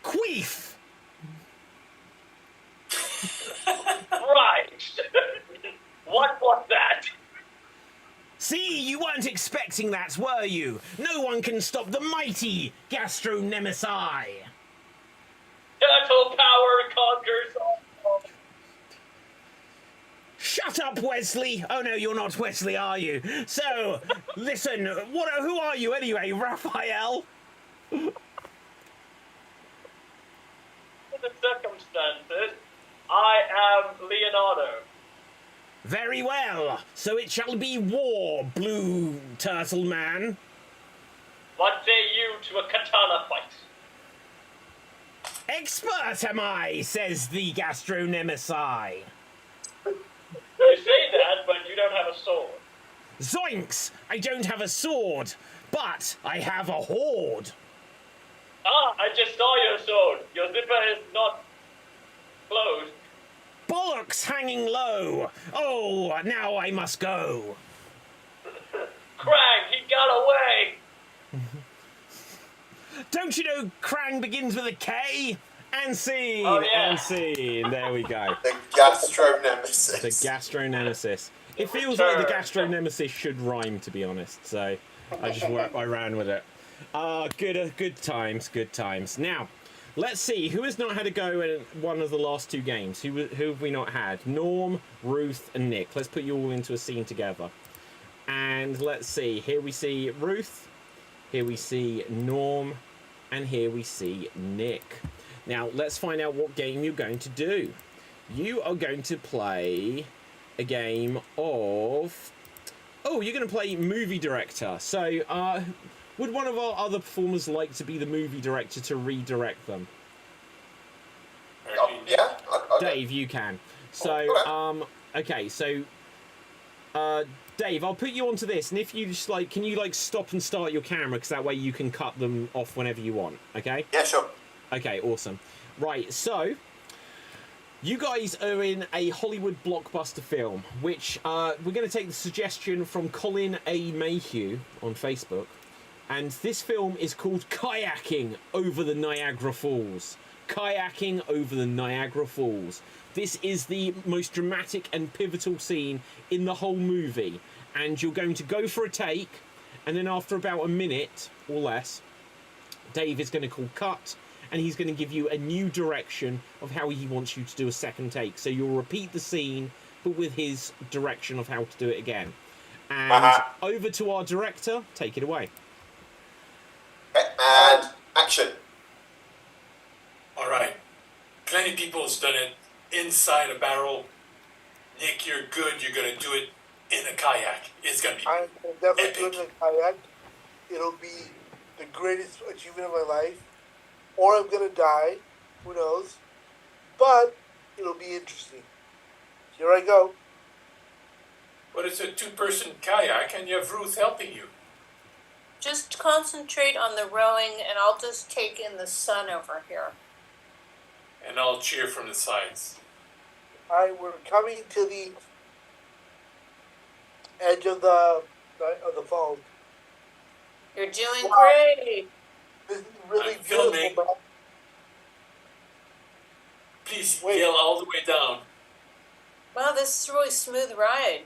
Queef! Right. What was that? See, you weren't expecting that, were you? No one can stop the mighty Gastro Nemesi. Turtle power conquers all. Shut up, Wesley! Oh no, you're not Wesley, are you? So, listen, who are you anyway, Raphael? The circumstances, I am Leonardo. Very well. So it shall be war, Blue Turtle Man. What say you to a katana fight? Expert am I, says the Gastro Nemesi. You say that, but you don't have a sword. Zoinks! I don't have a sword, but I have a horde. I just saw your sword. Your zipper is not closed. Bollocks hanging low. Oh, now I must go. Krang, he got away. Don't you know Krang begins with a K? And scene, Oh, yeah. and scene. There we go. The gastro nemesis. The gastro nemesis. It feels like the gastro nemesis should rhyme, to be honest. So I ran with it. Good times, good times. Now, let's see who has not had a go in one of the last two games. Who have we not had? Norm, Ruth, and Nick. Let's put you all into a scene together. And let's see. Here we see Ruth. Here we see Norm, and here we see Nick. Now, let's find out what game you're going to do. You are going to play a game of... Oh, you're going to play movie director. So, would one of our other performers like to be the movie director to redirect them? Yeah. Okay. Dave, you can. So, okay, so... Dave, I'll put you onto this, and if you just can you stop and start your camera, because that way you can cut them off whenever you want, okay? Yeah, sure. Okay, awesome. Right, so you guys are in a Hollywood blockbuster film, which we're going to take the suggestion from Colin A. Mayhew on Facebook, and this film is called Kayaking Over the Niagara Falls. Kayaking over the Niagara Falls. This is the most dramatic and pivotal scene in the whole movie, and you're going to go for a take, and then after about a minute or less, Dave is going to call cut, and he's going to give you a new direction of how he wants you to do a second take. So you'll repeat the scene, but with his direction of how to do it again. And over to our director. Take it away. Okay, and action. All right. Plenty people's done it inside a barrel. Nick, you're good. You're going to do it in a kayak. It's going to be I'm definitely epic. doing the kayak. It'll be the greatest achievement of my life. Or I'm going to die. Who knows? But it'll be interesting. Here I go. But it's a two-person kayak, and you have Ruth helping you. Just concentrate on the rowing, and I'll just take in the sun over here. And I'll cheer from the sides. Alright, we're coming to the edge of the falls. You're doing Wow. great. This is really I'm beautiful. filming. But Please Wait. yell all the way down. Wow, this is a really smooth ride.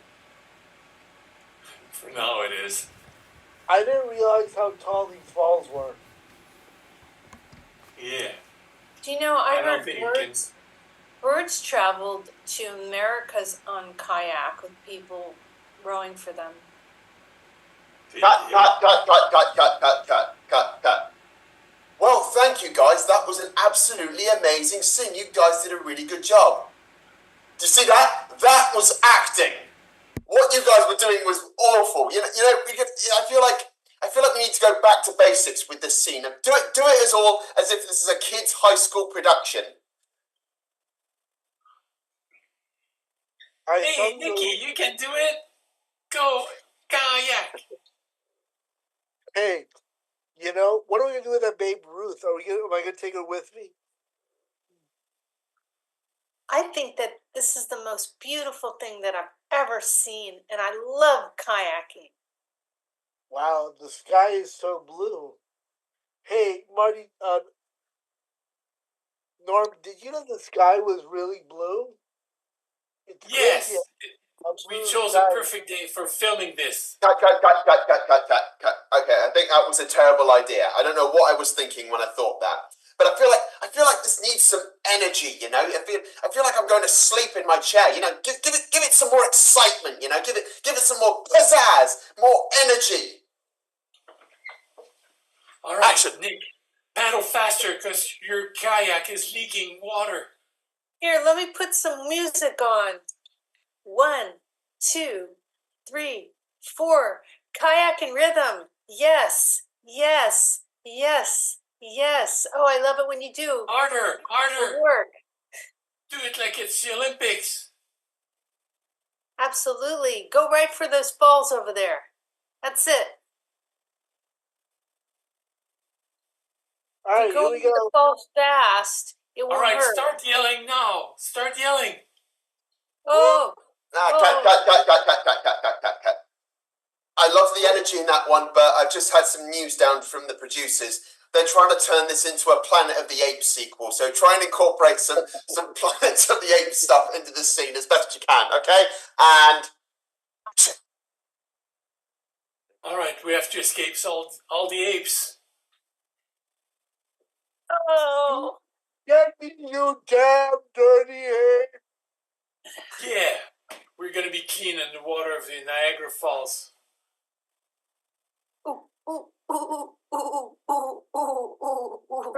For now it is. I didn't realize how tall these falls were. Yeah. Do you know, I I don't heard think you can. birds traveled to Americas on kayak with people rowing for them. Cut. Well, thank you guys. That was an absolutely amazing scene. You guys did a really good job. Do you see that? That was acting. What you guys were doing was awful. I feel like we need to go back to basics with this scene and do it as if this is a kids' high school production. Hey, Nicky, you can do it. Go kayak. Hey, what are we gonna do with that Babe Ruth? Am I gonna take her with me? I think that this is the most beautiful thing that I've ever seen, and I love kayaking. Wow, the sky is so blue. Hey, Marty, Norm, did you know the sky was really blue? It's Yes. crazy how blue We the chose sky a is. perfect day for filming this. Cut. Okay, I think that was a terrible idea. I don't know what I was thinking when I thought that. But I feel like this needs some energy, I feel like I'm going to sleep in my chair, give it some more excitement, give it some more pizzazz, more energy. All right, Action. Nick, paddle faster because your kayak is leaking water. Here, let me put some music on. 1, 2, 3, 4. Kayak in rhythm. Yes, yes, yes, yes. Oh, I love it when you do. Harder. Good work. Do it like it's the Olympics. Absolutely. Go right for those balls over there. That's it. All right, If you here go we over the go. falls fast, it won't All right, hurt. start yelling now. Start yelling. Oh, Cut. I love the energy in that one, but I've just had some news down from the producers. They're trying to turn this into a Planet of the Apes sequel, so try and incorporate some Planet of the Apes stuff into the scene as best you can, okay? And All right, we have to escape all the apes. oh. Get me, you damn dirty ape. Yeah, we're gonna be clean in the water of the Niagara Falls. Ooh, ooh, ooh, ooh, ooh, ooh, ooh, ooh.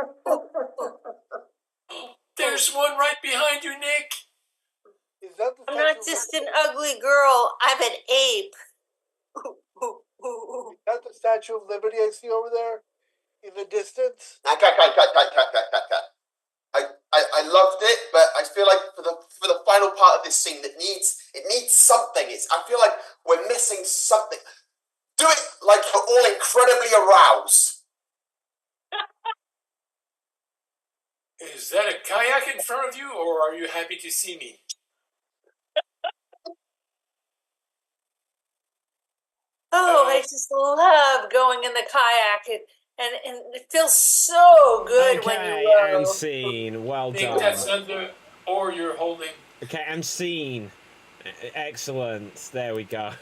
There's one right behind you, Nick. Is that the I'm Statue not of just Liberty? an ugly girl. I'm an ape. Ooh, ooh, ooh, ooh. Is that the Statue of Liberty I see over there in the distance? cut. I loved it, but I feel like for the final part of this scene, it needs something. I feel like we're missing something. Do it like you're all incredibly aroused. Is that a kayak in front of you, or are you happy to see me? Oh, I just love going in the kayak. And it feels so good when Okay, you and scene. Well Nick, done. that's not the oar you're holding. Okay, and scene. Excellent. There we go.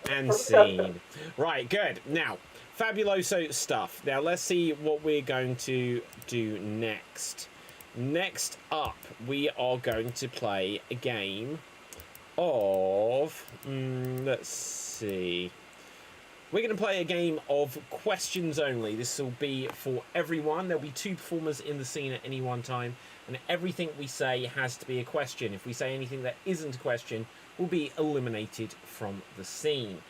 And scene. Right, good. Now, fabuloso stuff. Now, let's see what we're going to do next. Next up, we are going to play a game of... let's see. We're going to play a game of questions only. This will be for everyone. There'll be 2 performers in the scene at any one time, and everything we say has to be a question. If we say anything that isn't a question, will be eliminated from the scene.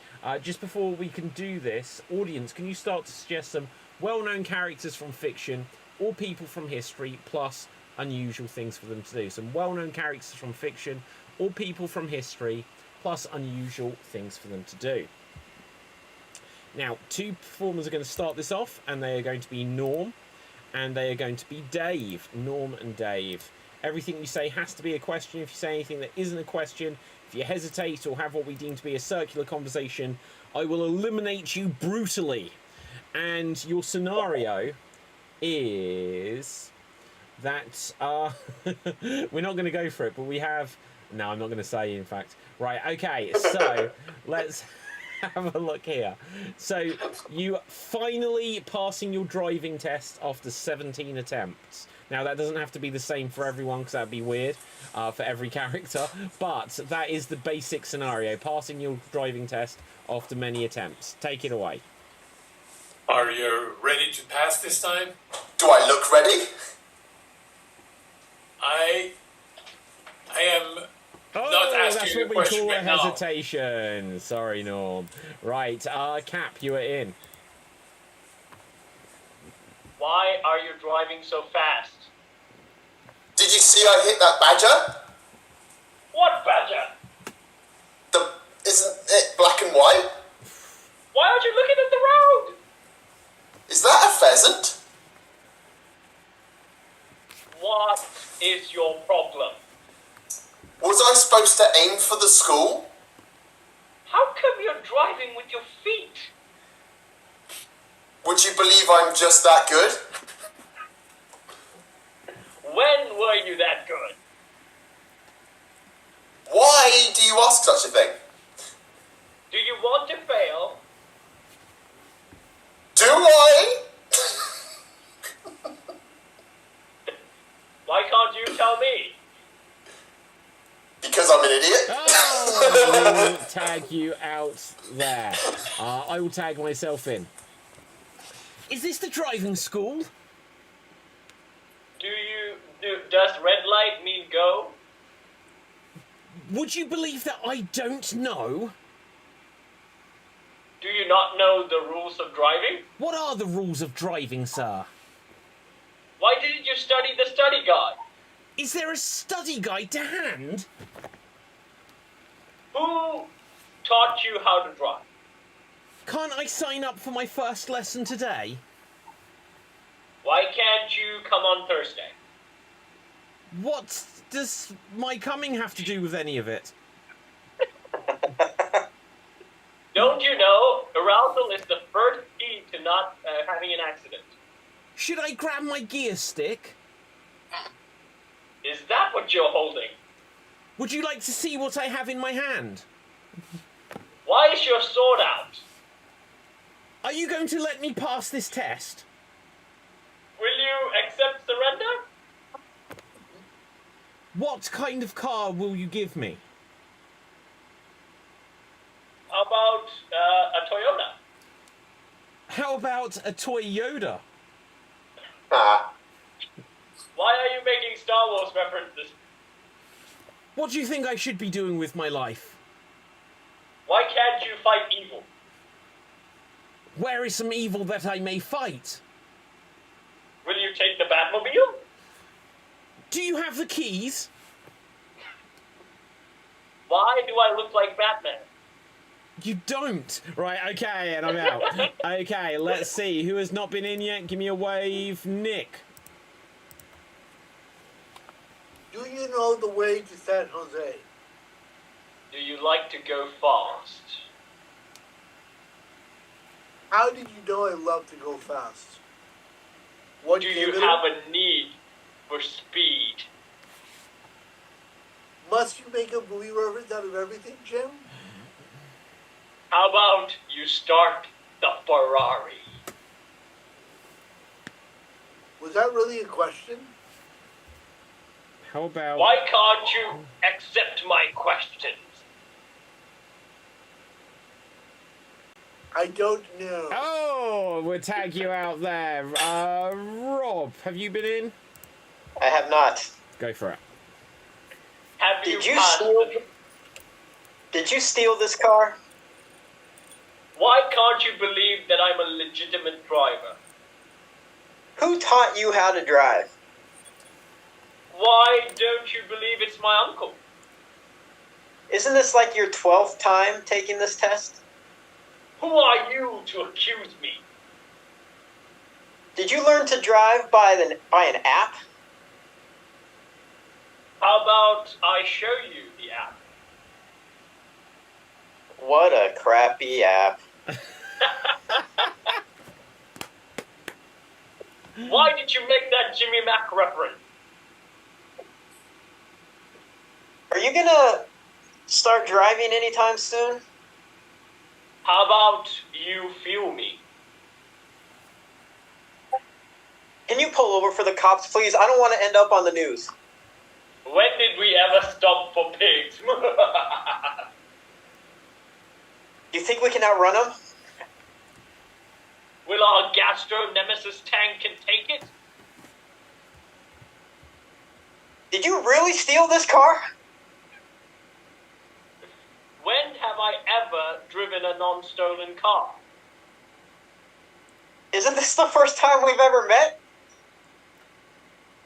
Just before we can do this, audience, can you start to suggest some well-known characters from fiction or people from history, plus unusual things for them to do? Some well-known characters from fiction or people from history, plus unusual things for them to do. Now, 2 performers are going to start this off, and they are going to be Norm, and they are going to be Dave. Norm and Dave. Everything you say has to be a question. If you say anything that isn't a question, if you hesitate or have what we deem to be a circular conversation, I will eliminate you brutally. And your scenario is that we're not going to go for it, but we have... No, I'm not going to say, in fact. Right, okay, so let's... have a look here. So you finally passing your driving test after 17 attempts. Now that doesn't have to be the same for everyone, because that'd be weird for every character, but that is the basic scenario. Passing your driving test after many attempts. Take it away. Are you ready to pass this time? Do I look ready? I am not asking that's you a what we question call a right now. hesitation. Sorry, Norm. Right, Cap, you are in. Why are you driving so fast? Did you see I hit that badger? What badger? Isn't it black and white? Why aren't you looking at the road? Is that a pheasant? What is your problem? Was I supposed to aim for the school? How come you're driving with your feet? Would you believe I'm just that good? When were you that good? Why do you ask such a thing? Do you want to fail? Do I? Why can't you tell me? Because I'm an idiot? Oh, we will tag you out there. I will tag myself in. Is this the driving school? Does red light mean go? Would you believe that I don't know? Do you not know the rules of driving? What are the rules of driving, sir? Why didn't you study the study guide? Is there a study guide to hand? Who taught you how to drive? Can't I sign up for my first lesson today? Why can't you come on Thursday? What does my coming have to do with any of it? Don't you know, arousal is the first key to not having an accident? Should I grab my gear stick? Is that what you're holding? Would you like to see what I have in my hand? Why is your sword out? Are you going to let me pass this test? Will you accept surrender? What kind of car will you give me? How about a Toyota? How about a toy Yoda? Ah, Why are you making Star Wars references? What do you think I should be doing with my life? Why can't you fight evil? Where is some evil that I may fight? Will you take the Batmobile? Do you have the keys? Why do I look like Batman? You don't. Right, okay, and I'm out. Okay, let's see. Who has not been in yet? Give me a wave. Nick. Do you know the way to San Jose? Do you like to go fast? How did you know I love to go fast? What Do gave you it have a need for speed? Must you make a believer of it out of everything, Jim? How about you start the Ferrari? Was that really a question? How about... Why can't you accept my questions? I don't know. Oh, we'll tag you out there. Rob, have you been in? I have not. Go for it. Have Did you passed steal? the- Did you steal this car? Why can't you believe that I'm a legitimate driver? Who taught you how to drive? Why don't you believe it's my uncle? Isn't this like your 12th time taking this test? Who are you to accuse me? Did you learn to drive by an app? How about I show you the app? What a crappy app. Why did you make that Jimmy Mac reference? Are you gonna start driving anytime soon? How about you feel me? Can you pull over for the cops, please? I don't want to end up on the news. When did we ever stop for pigs? Do you think we can outrun them? Will our gastro nemesis tank can take it? Did you really steal this car? When have I ever driven a non-stolen car? Isn't this the first time we've ever met?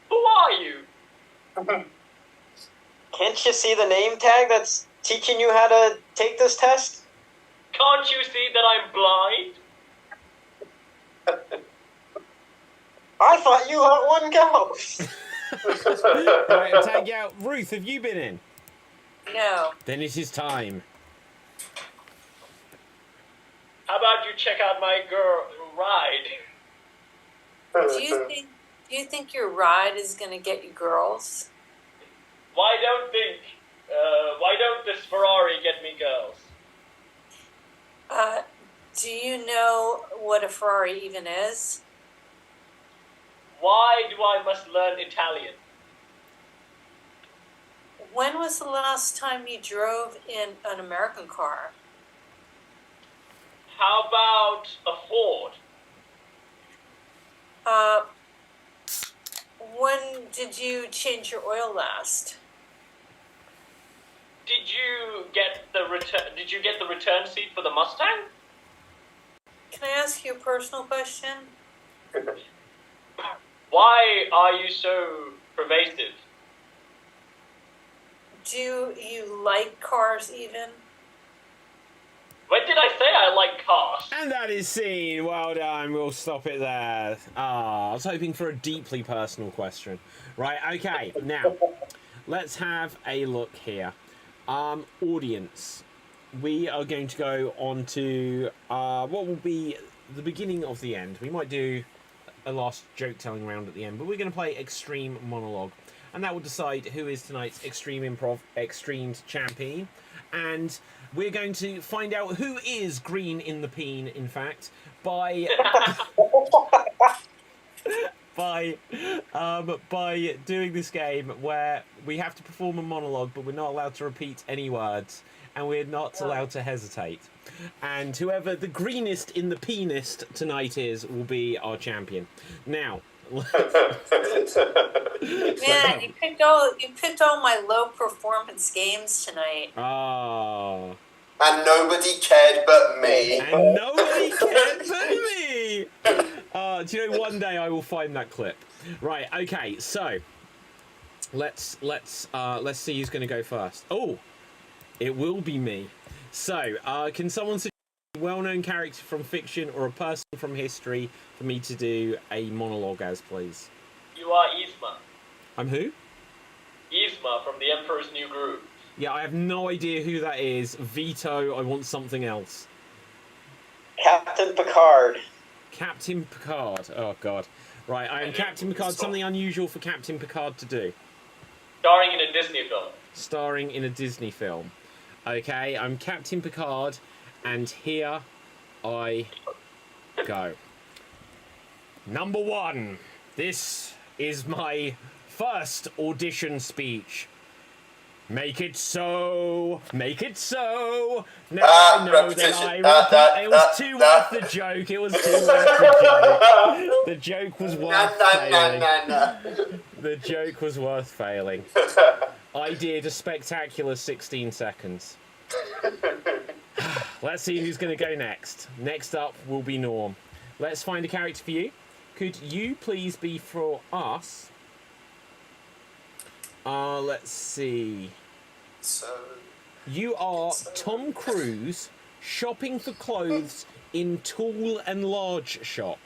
Who are you? Can't you see the name tag that's teaching you how to take this test? Can't you see that I'm blind? I thought you let one go. Right, I'll tag you out. Ruth, have you been in? No. Then it is time. How about you check out my girl ride? Do you think your ride is gonna get you girls? Why don't this Ferrari get me girls? Do you know what a Ferrari even is? Why do I must learn Italian? When was the last time you drove in an American car? How about a Ford? When did you change your oil last? Did you get the return seat for the Mustang? Can I ask you a personal question? Why are you so pervasive? Do you like cars even? When did I say I like cars? And that is scene. Well done. We'll stop it there. I was hoping for a deeply personal question. Right, okay. Now, let's have a look here. Audience. We are going to go on to what will be the beginning of the end. We might do a last joke-telling round at the end, but we're going to play Extreme Monologue. And that will decide who is tonight's Extreme Improv Xstreamed champion. And we're going to find out who is green in the peen, in fact, by by doing this game where we have to perform a monologue, but we're not allowed to repeat any words, and we're not allowed to hesitate. And whoever the greenest in the peenest tonight is will be our champion. Now. Man, you picked all my low performance games tonight. Oh. And nobody cared but me. And nobody cared but me. Do you know, one day I will find that clip. Right. Okay. So let's see who's going to go first. Oh, it will be me. So can someone suggest a well-known character from fiction or a person from history for me to do a monologue as, please? You are Yzma. I'm who? Yzma from The Emperor's New Groove. Yeah, I have no idea who that is. Veto, I want something else. Captain Picard. Captain Picard. Oh, God. Right, I am Captain Picard. Something unusual for Captain Picard to do. Starring in a Disney film. Starring in a Disney film. Okay, I'm Captain Picard, and here I go. Number 1. This is my first audition speech. Make it so. Make it so. Now I know repetition. that it was too worth the joke. It was too worth the joke. The joke was worth failing. The joke was worth failing. I did a spectacular 16 seconds. Let's see who's going to go next. Next up will be Norm. Let's find a character for you. Could you please be for us? Let's see. So You are Tom Cruise shopping for clothes in Tool and Large Shop.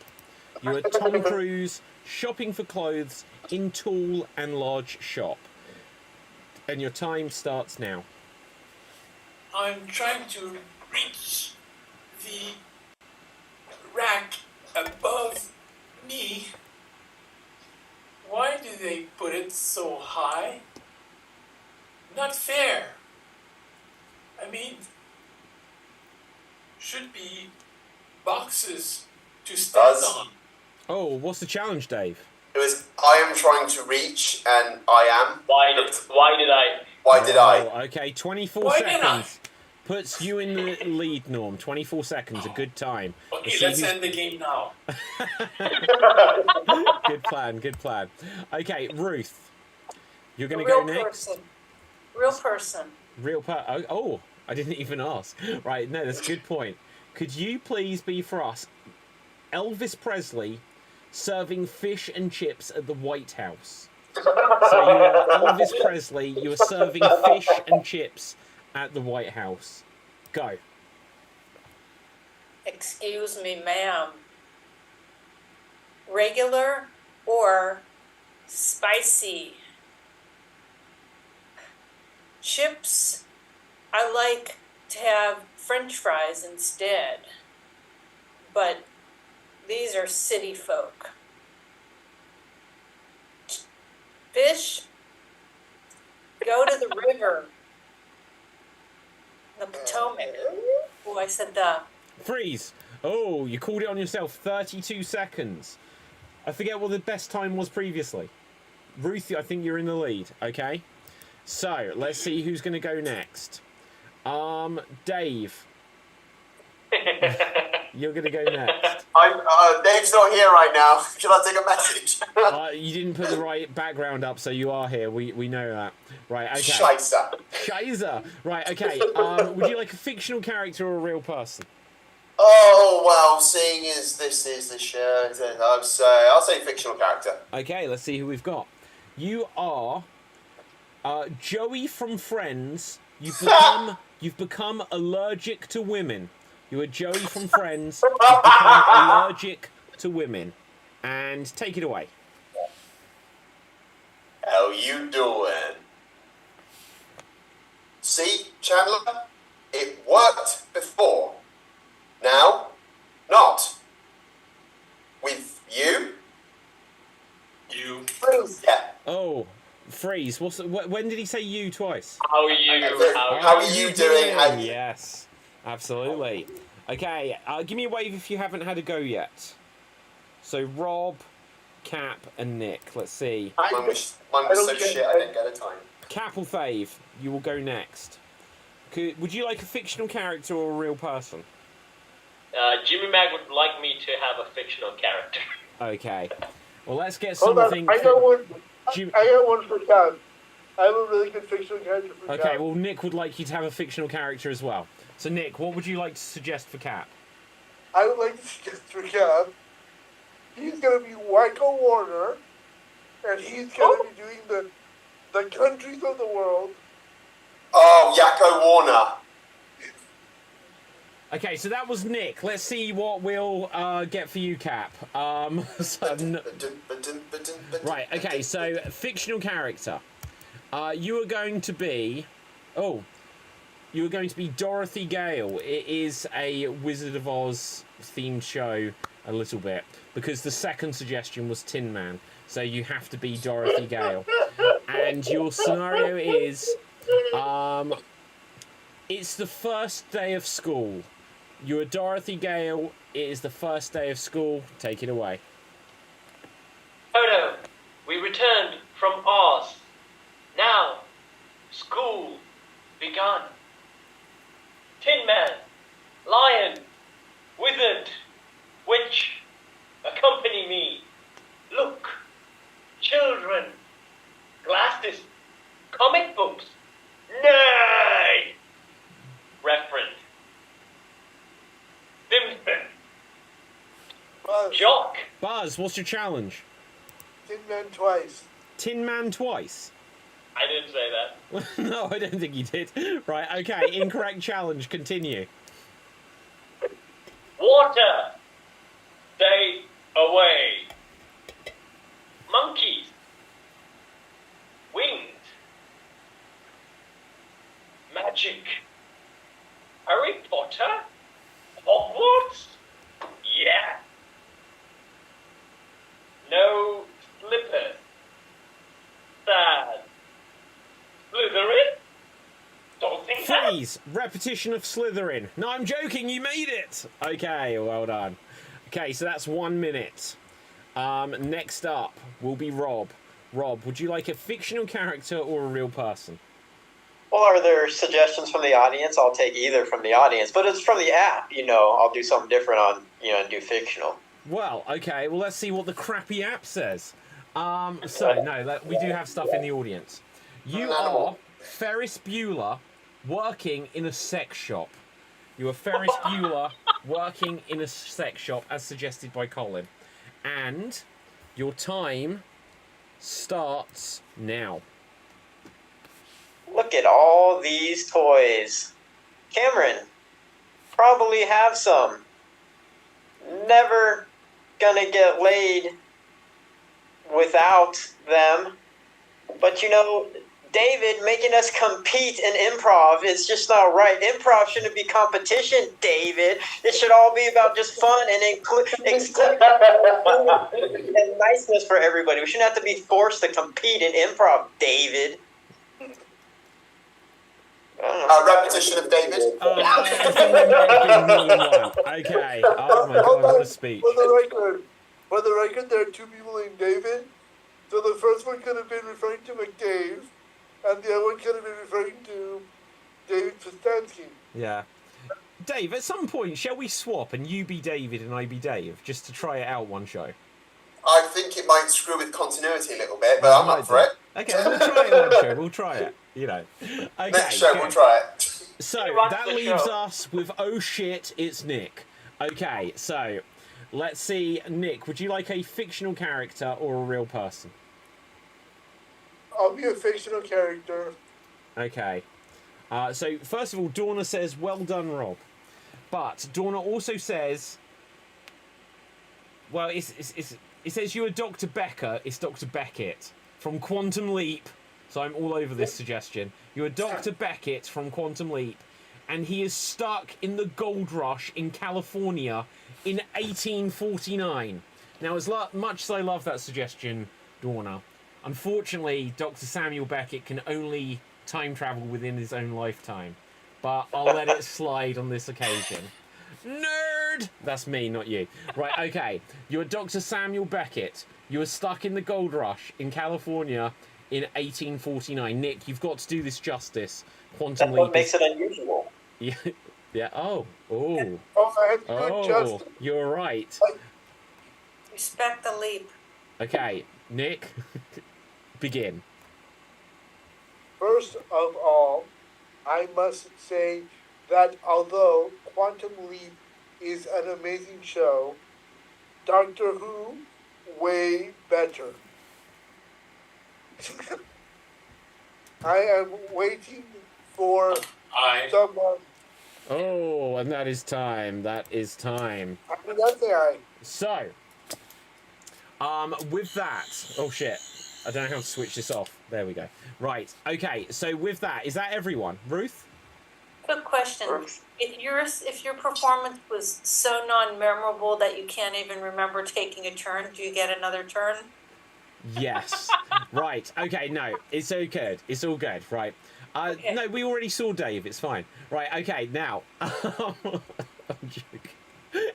You are Tom Cruise shopping for clothes in Tool and Large Shop. And your time starts now. I'm trying to reach the rack above me. Why do they put it so high? Not fair. I mean, should be boxes to stand on. Oh, what's the challenge, Dave? it was I am trying to reach and I am. Why did I? Why did I? Oh, okay, 24 Why did I? seconds. Puts you in the lead, Norm. 24 seconds, a good time. Okay, See let's who's- end the game now. Good plan, good plan. Okay, Ruth. You're going to Real go next. person. Real person. Oh, I didn't even ask. Right, no, that's a good point. Could you please be for us Elvis Presley serving fish and chips at the White House? So you are Elvis Presley, you are serving fish and chips at the White House. Go. Excuse me, ma'am. Regular or spicy? Chips, I like to have French fries instead. But these are city folk. Fish, go to the river. The Potomac. Oh, I said the. Freeze. Oh, you called it on yourself. 32 seconds. I forget what the best time was previously. Ruth, I think you're in the lead, okay? So, let's see who's going to go next. Dave. You're going to go next. Dave's not here right now. Should I take a message? You didn't put the right background up, so you are here. We know that. Right, okay. Scheisse. Right, okay. Would you like a fictional character or a real person? Oh, well, seeing as this is the show, I'll say fictional character. Okay, let's see who we've got. You are Joey from Friends You've become allergic to women. You are Joey from Friends. You've become allergic to women. And take it away. How you doing? See, Chandler? It worked before. Now, not. With you? You. Yeah. Oh, freeze. When did he say you twice? How are you? How are you doing? Yes, absolutely. Okay, give me a wave if you haven't had a go yet. So Rob, Cap, and Nick. Let's see. Mine was so shit I didn't get a time. Cap or Fave, you will go next. Would you like a fictional character or a real person? Jimmy Mag would like me to have a fictional character. Okay. Well, let's get Hold on, something. I got one. I got one for Cat. I have a really good fictional character for Cat. Okay, well, Nick would like you to have a fictional character as well. So, Nick, what would you like to suggest for Cap? I would like to suggest for Cat. He's gonna be Wacko Warner, and he's gonna be doing the countries of the world. Oh, Yakko Warner. Okay, so that was Nick. Let's see what we'll get for you, Cap. Right, okay, so fictional character. You are going to be... Oh, you are going to be Dorothy Gale. It is a Wizard of Oz themed show a little bit, because the second suggestion was Tin Man, so you have to be Dorothy Gale. And your scenario is... it's the first day of school. You are Dorothy Gale. It is the first day of school. Take it away. Photo. We returned from Oz. Now, school begun. Tin Man, Lion, Wizard, Witch, accompany me. Look, children, glasses, comic books, nerd. Reference. Simpson. Buzz. Jock. Buzz, what's your challenge? Tin Man twice. Tin Man twice. I didn't say that. No, I don't think you did. Right, okay, incorrect challenge. Continue. Water. Stay away. Monkeys. Wings. Magic. Harry Potter? Hogwarts? Yeah. No slippers. Sad. Slytherin? Don't think that. Freeze! Repetition of Slytherin. No, I'm joking, you made it! Okay, well done. Okay, so that's 1 minute. Next up will be Rob. Rob, would you like a fictional character or a real person? Well, are there suggestions from the audience? I'll take either from the audience, but it's from the app. I'll do something different on, and do fictional. Well, okay, well, let's see what the crappy app says. We do have stuff in the audience. You are Ferris Bueller working in a sex shop. You are Ferris Bueller working in a sex shop, as suggested by Colin. And your time starts now. Look at all these toys. Cameron, probably have some. Never gonna get laid without them. But David making us compete in improv is just not right. Improv shouldn't be competition, David. It should all be about just fun and and niceness for everybody. We shouldn't have to be forced to compete in improv, David. Repetition of David. Okay. Oh my god, what a speech. For the record, there are two people named David. So the first one could have been referring to McDave, and the other one could have been referring to David Pistansky. Yeah. Dave, at some point, shall we swap and you be David and I be Dave, just to try it out one show? I think it might screw with continuity a little bit, but I'm up for it. Okay, we'll try it one show. We'll try it. Okay, Next show, we'll try it. So, that leaves us with, oh shit, it's Nick. Okay, so, let's see. Nick, would you like a fictional character or a real person? I'll be a fictional character. Okay. So first of all, Dorna says, "Well done, Rob." But Dorna also says, well, it says you are Dr. Becker. It's Dr. Beckett from Quantum Leap. So I'm all over this suggestion. You are Dr. Beckett from Quantum Leap, and he is stuck in the gold rush in California in 1849. Now, as much as I love that suggestion, Dorna, unfortunately, Dr. Samuel Beckett can only time travel within his own lifetime. But I'll let it slide on this occasion. Nerd! That's me, not you. Right, okay. You're Dr. Samuel Beckett. You were stuck in the gold rush in California in 1849. Nick, you've got to do this justice. Quantum That's Leap what makes it unusual. Yeah. Yeah. Oh. Oh, I have good justice. You're right. Respect the leap. Okay, Nick, begin. First of all, I must say that although Quantum Leap is an amazing show, Doctor Who, way better. I am waiting for someone. Oh, and that is time. That is time. I mean, that's the So, with that, oh shit, I don't know how to switch this off. There we go. Right. Okay. So with that, is that everyone? Ruth? Quick question: if your performance was so non-memorable that you can't even remember taking a turn, do you get another turn? Yes. Right. Okay. No, it's all good. It's all good. Right. Okay. No, we already saw Dave. It's fine. Right. Okay. Now. I'm joking.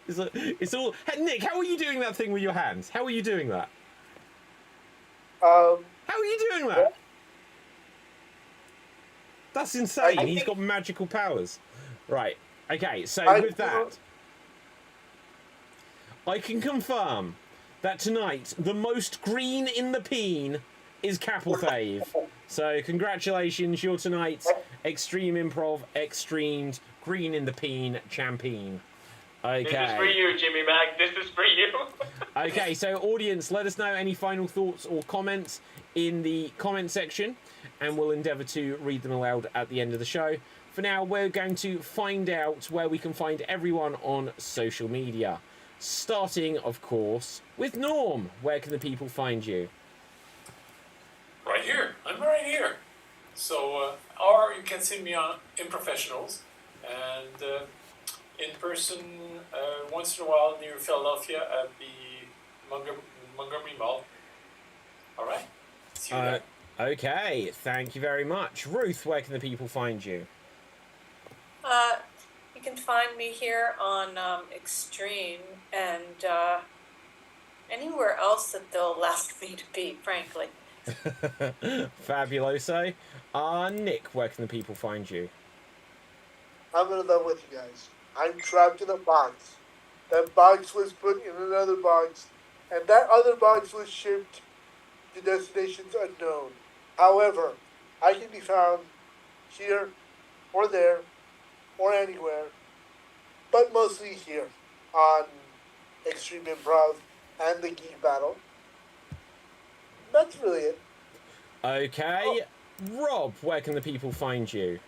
It's all. Hey, Nick, how are you doing that thing with your hands? How are you doing that? How are you doing that? That's insane. He's got magical powers. Right. Okay. So with that, I can confirm that tonight the most green in the peen is Capelthave. So congratulations, you're tonight's Extreme Improv Xstreamed Green in the Peen champion. Okay. This is for you, Jimmy Mac. This is for you. Okay, so audience, let us know any final thoughts or comments in the comment section, and we'll endeavour to read them aloud at the end of the show. For now, we're going to find out where we can find everyone on social media. Starting, of course, with Norm. Where can the people find you? Right here. I'm right here. So, or you can see me on Improfessionals and in person once in a while near Philadelphia at the Montgomery Mall. All right. See you there. Okay, thank you very much. Ruth, where can the people find you? You can find me here on Extreme and anywhere else that they'll allow me to be, frankly. Fabuloso. Nick, where can the people find you? I'm in love with you guys. I'm trapped in a box. That box was put in another box, and that other box was shipped to destinations unknown. However, I can be found here, or there, or anywhere, but mostly here on Extreme Improv and the Geek Battle. That's really it. Okay. Rob, where can the people find you?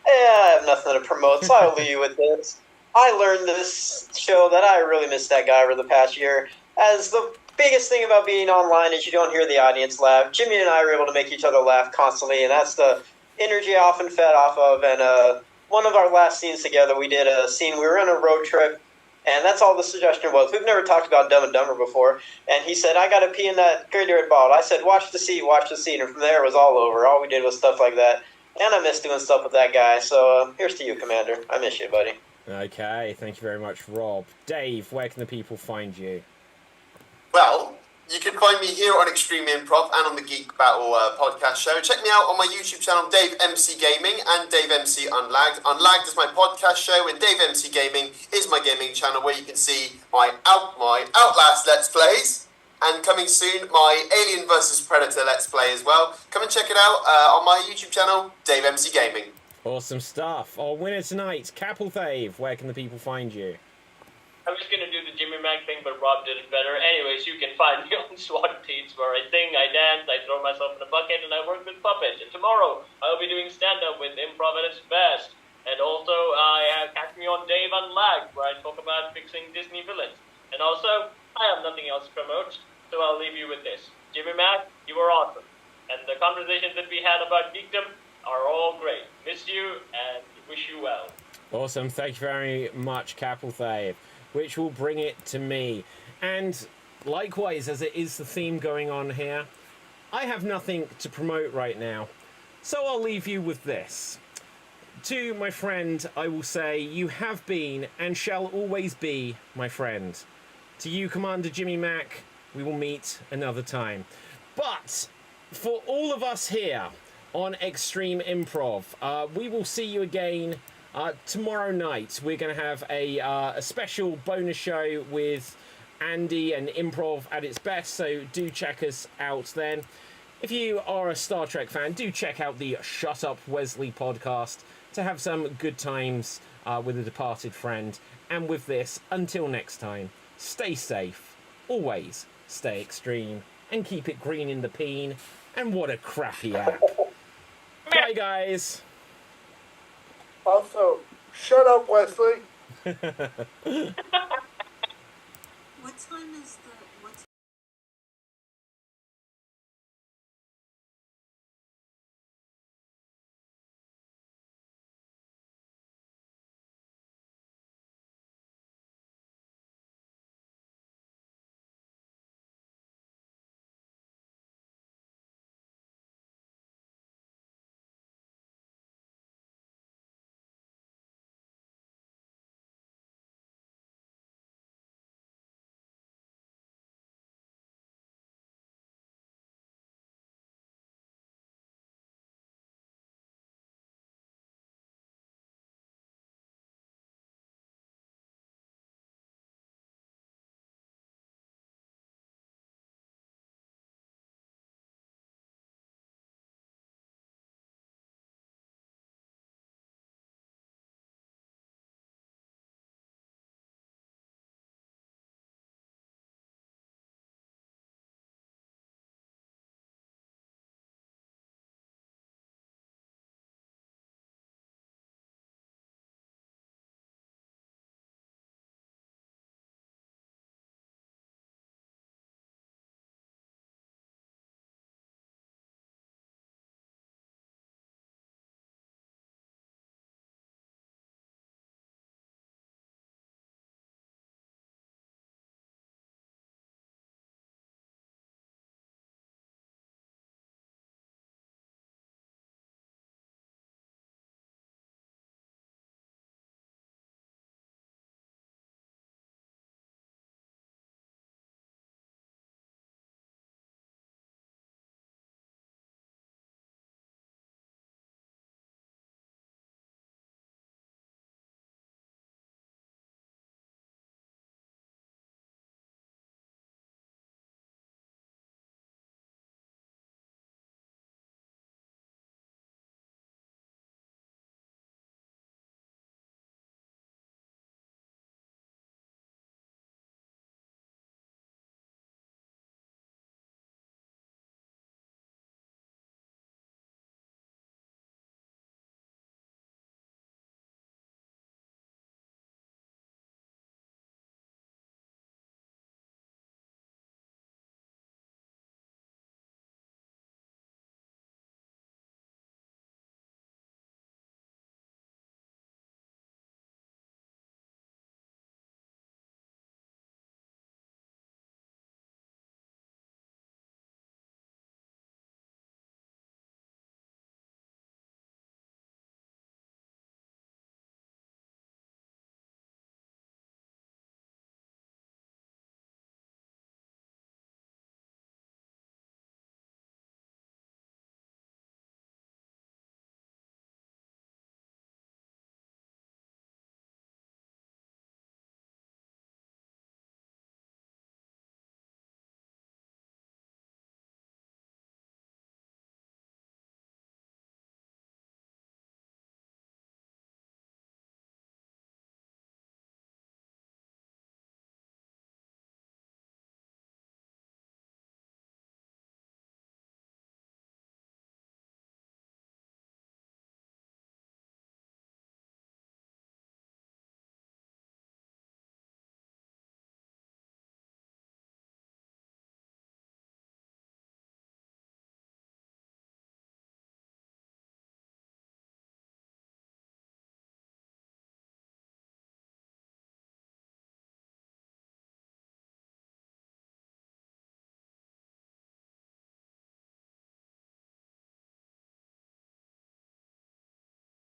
I have nothing to promote, so I'll leave you with this. I learned this show that I really missed that guy over the past year, as the biggest thing about being online is you don't hear the audience laugh. Jimmy and I are able to make each other laugh constantly, and that's the energy I often fed off of. And one of our last scenes together, we did a scene, we were on a road trip, and that's all the suggestion was. We've never talked about Dumb and Dumber before, and he said, I gotta pee in that Gatorade bottle. I said, watch the scene, and from there it was all over. All we did was stuff like that, and I miss doing stuff with that guy, so here's to you, Commander. I miss you, buddy. Okay, thank you very much, Rob. Dave, where can the people find you? Well, you can find me here on Extreme Improv and on the Geek Battle podcast show. Check me out on my YouTube channel, Dave MC Gaming and Dave MC Unlagged. Unlagged is my podcast show, and Dave MC Gaming is my gaming channel where you can see my Outlast Let's Plays, and coming soon, my Alien vs Predator Let's Play as well. Come and check it out on my YouTube channel, Dave MC Gaming. Awesome stuff. Our winner tonight, Capelthave. Where can the people find you? I'm just going to do the Jimmy Mac thing, but Rob did it better. Anyways, you can find me on SWAT Teams where I sing, I dance, I throw myself in a bucket, and I work with puppets. And tomorrow, I'll be doing stand-up with Improv at its best. And also, catch me on Dave Unlagged, where I talk about fixing Disney villains. And also, I have nothing else to promote, so I'll leave you with this. Jimmy Mac, you were awesome. And the conversations that we had about geekdom are all great. Miss you, and wish you well. Awesome. Thank you very much, Capelthave, which will bring it to me. And likewise, as it is the theme going on here, I have nothing to promote right now. So I'll leave you with this. To my friend, I will say, you have been and shall always be my friend. To you, Commander Jimmy Mac, we will meet another time. But for all of us here on Extreme Improv, we will see you again tomorrow night. We're going to have a special bonus show with Andy and Improv at its best, so do check us out then. If you are a Star Trek fan, do check out the Shut Up Wesley podcast to have some good times with a departed friend. And with this, until next time, stay safe, always stay extreme, and keep it green in the peen. And what a crappy app. Bye, guys. Also, shut up, Wesley. What time is the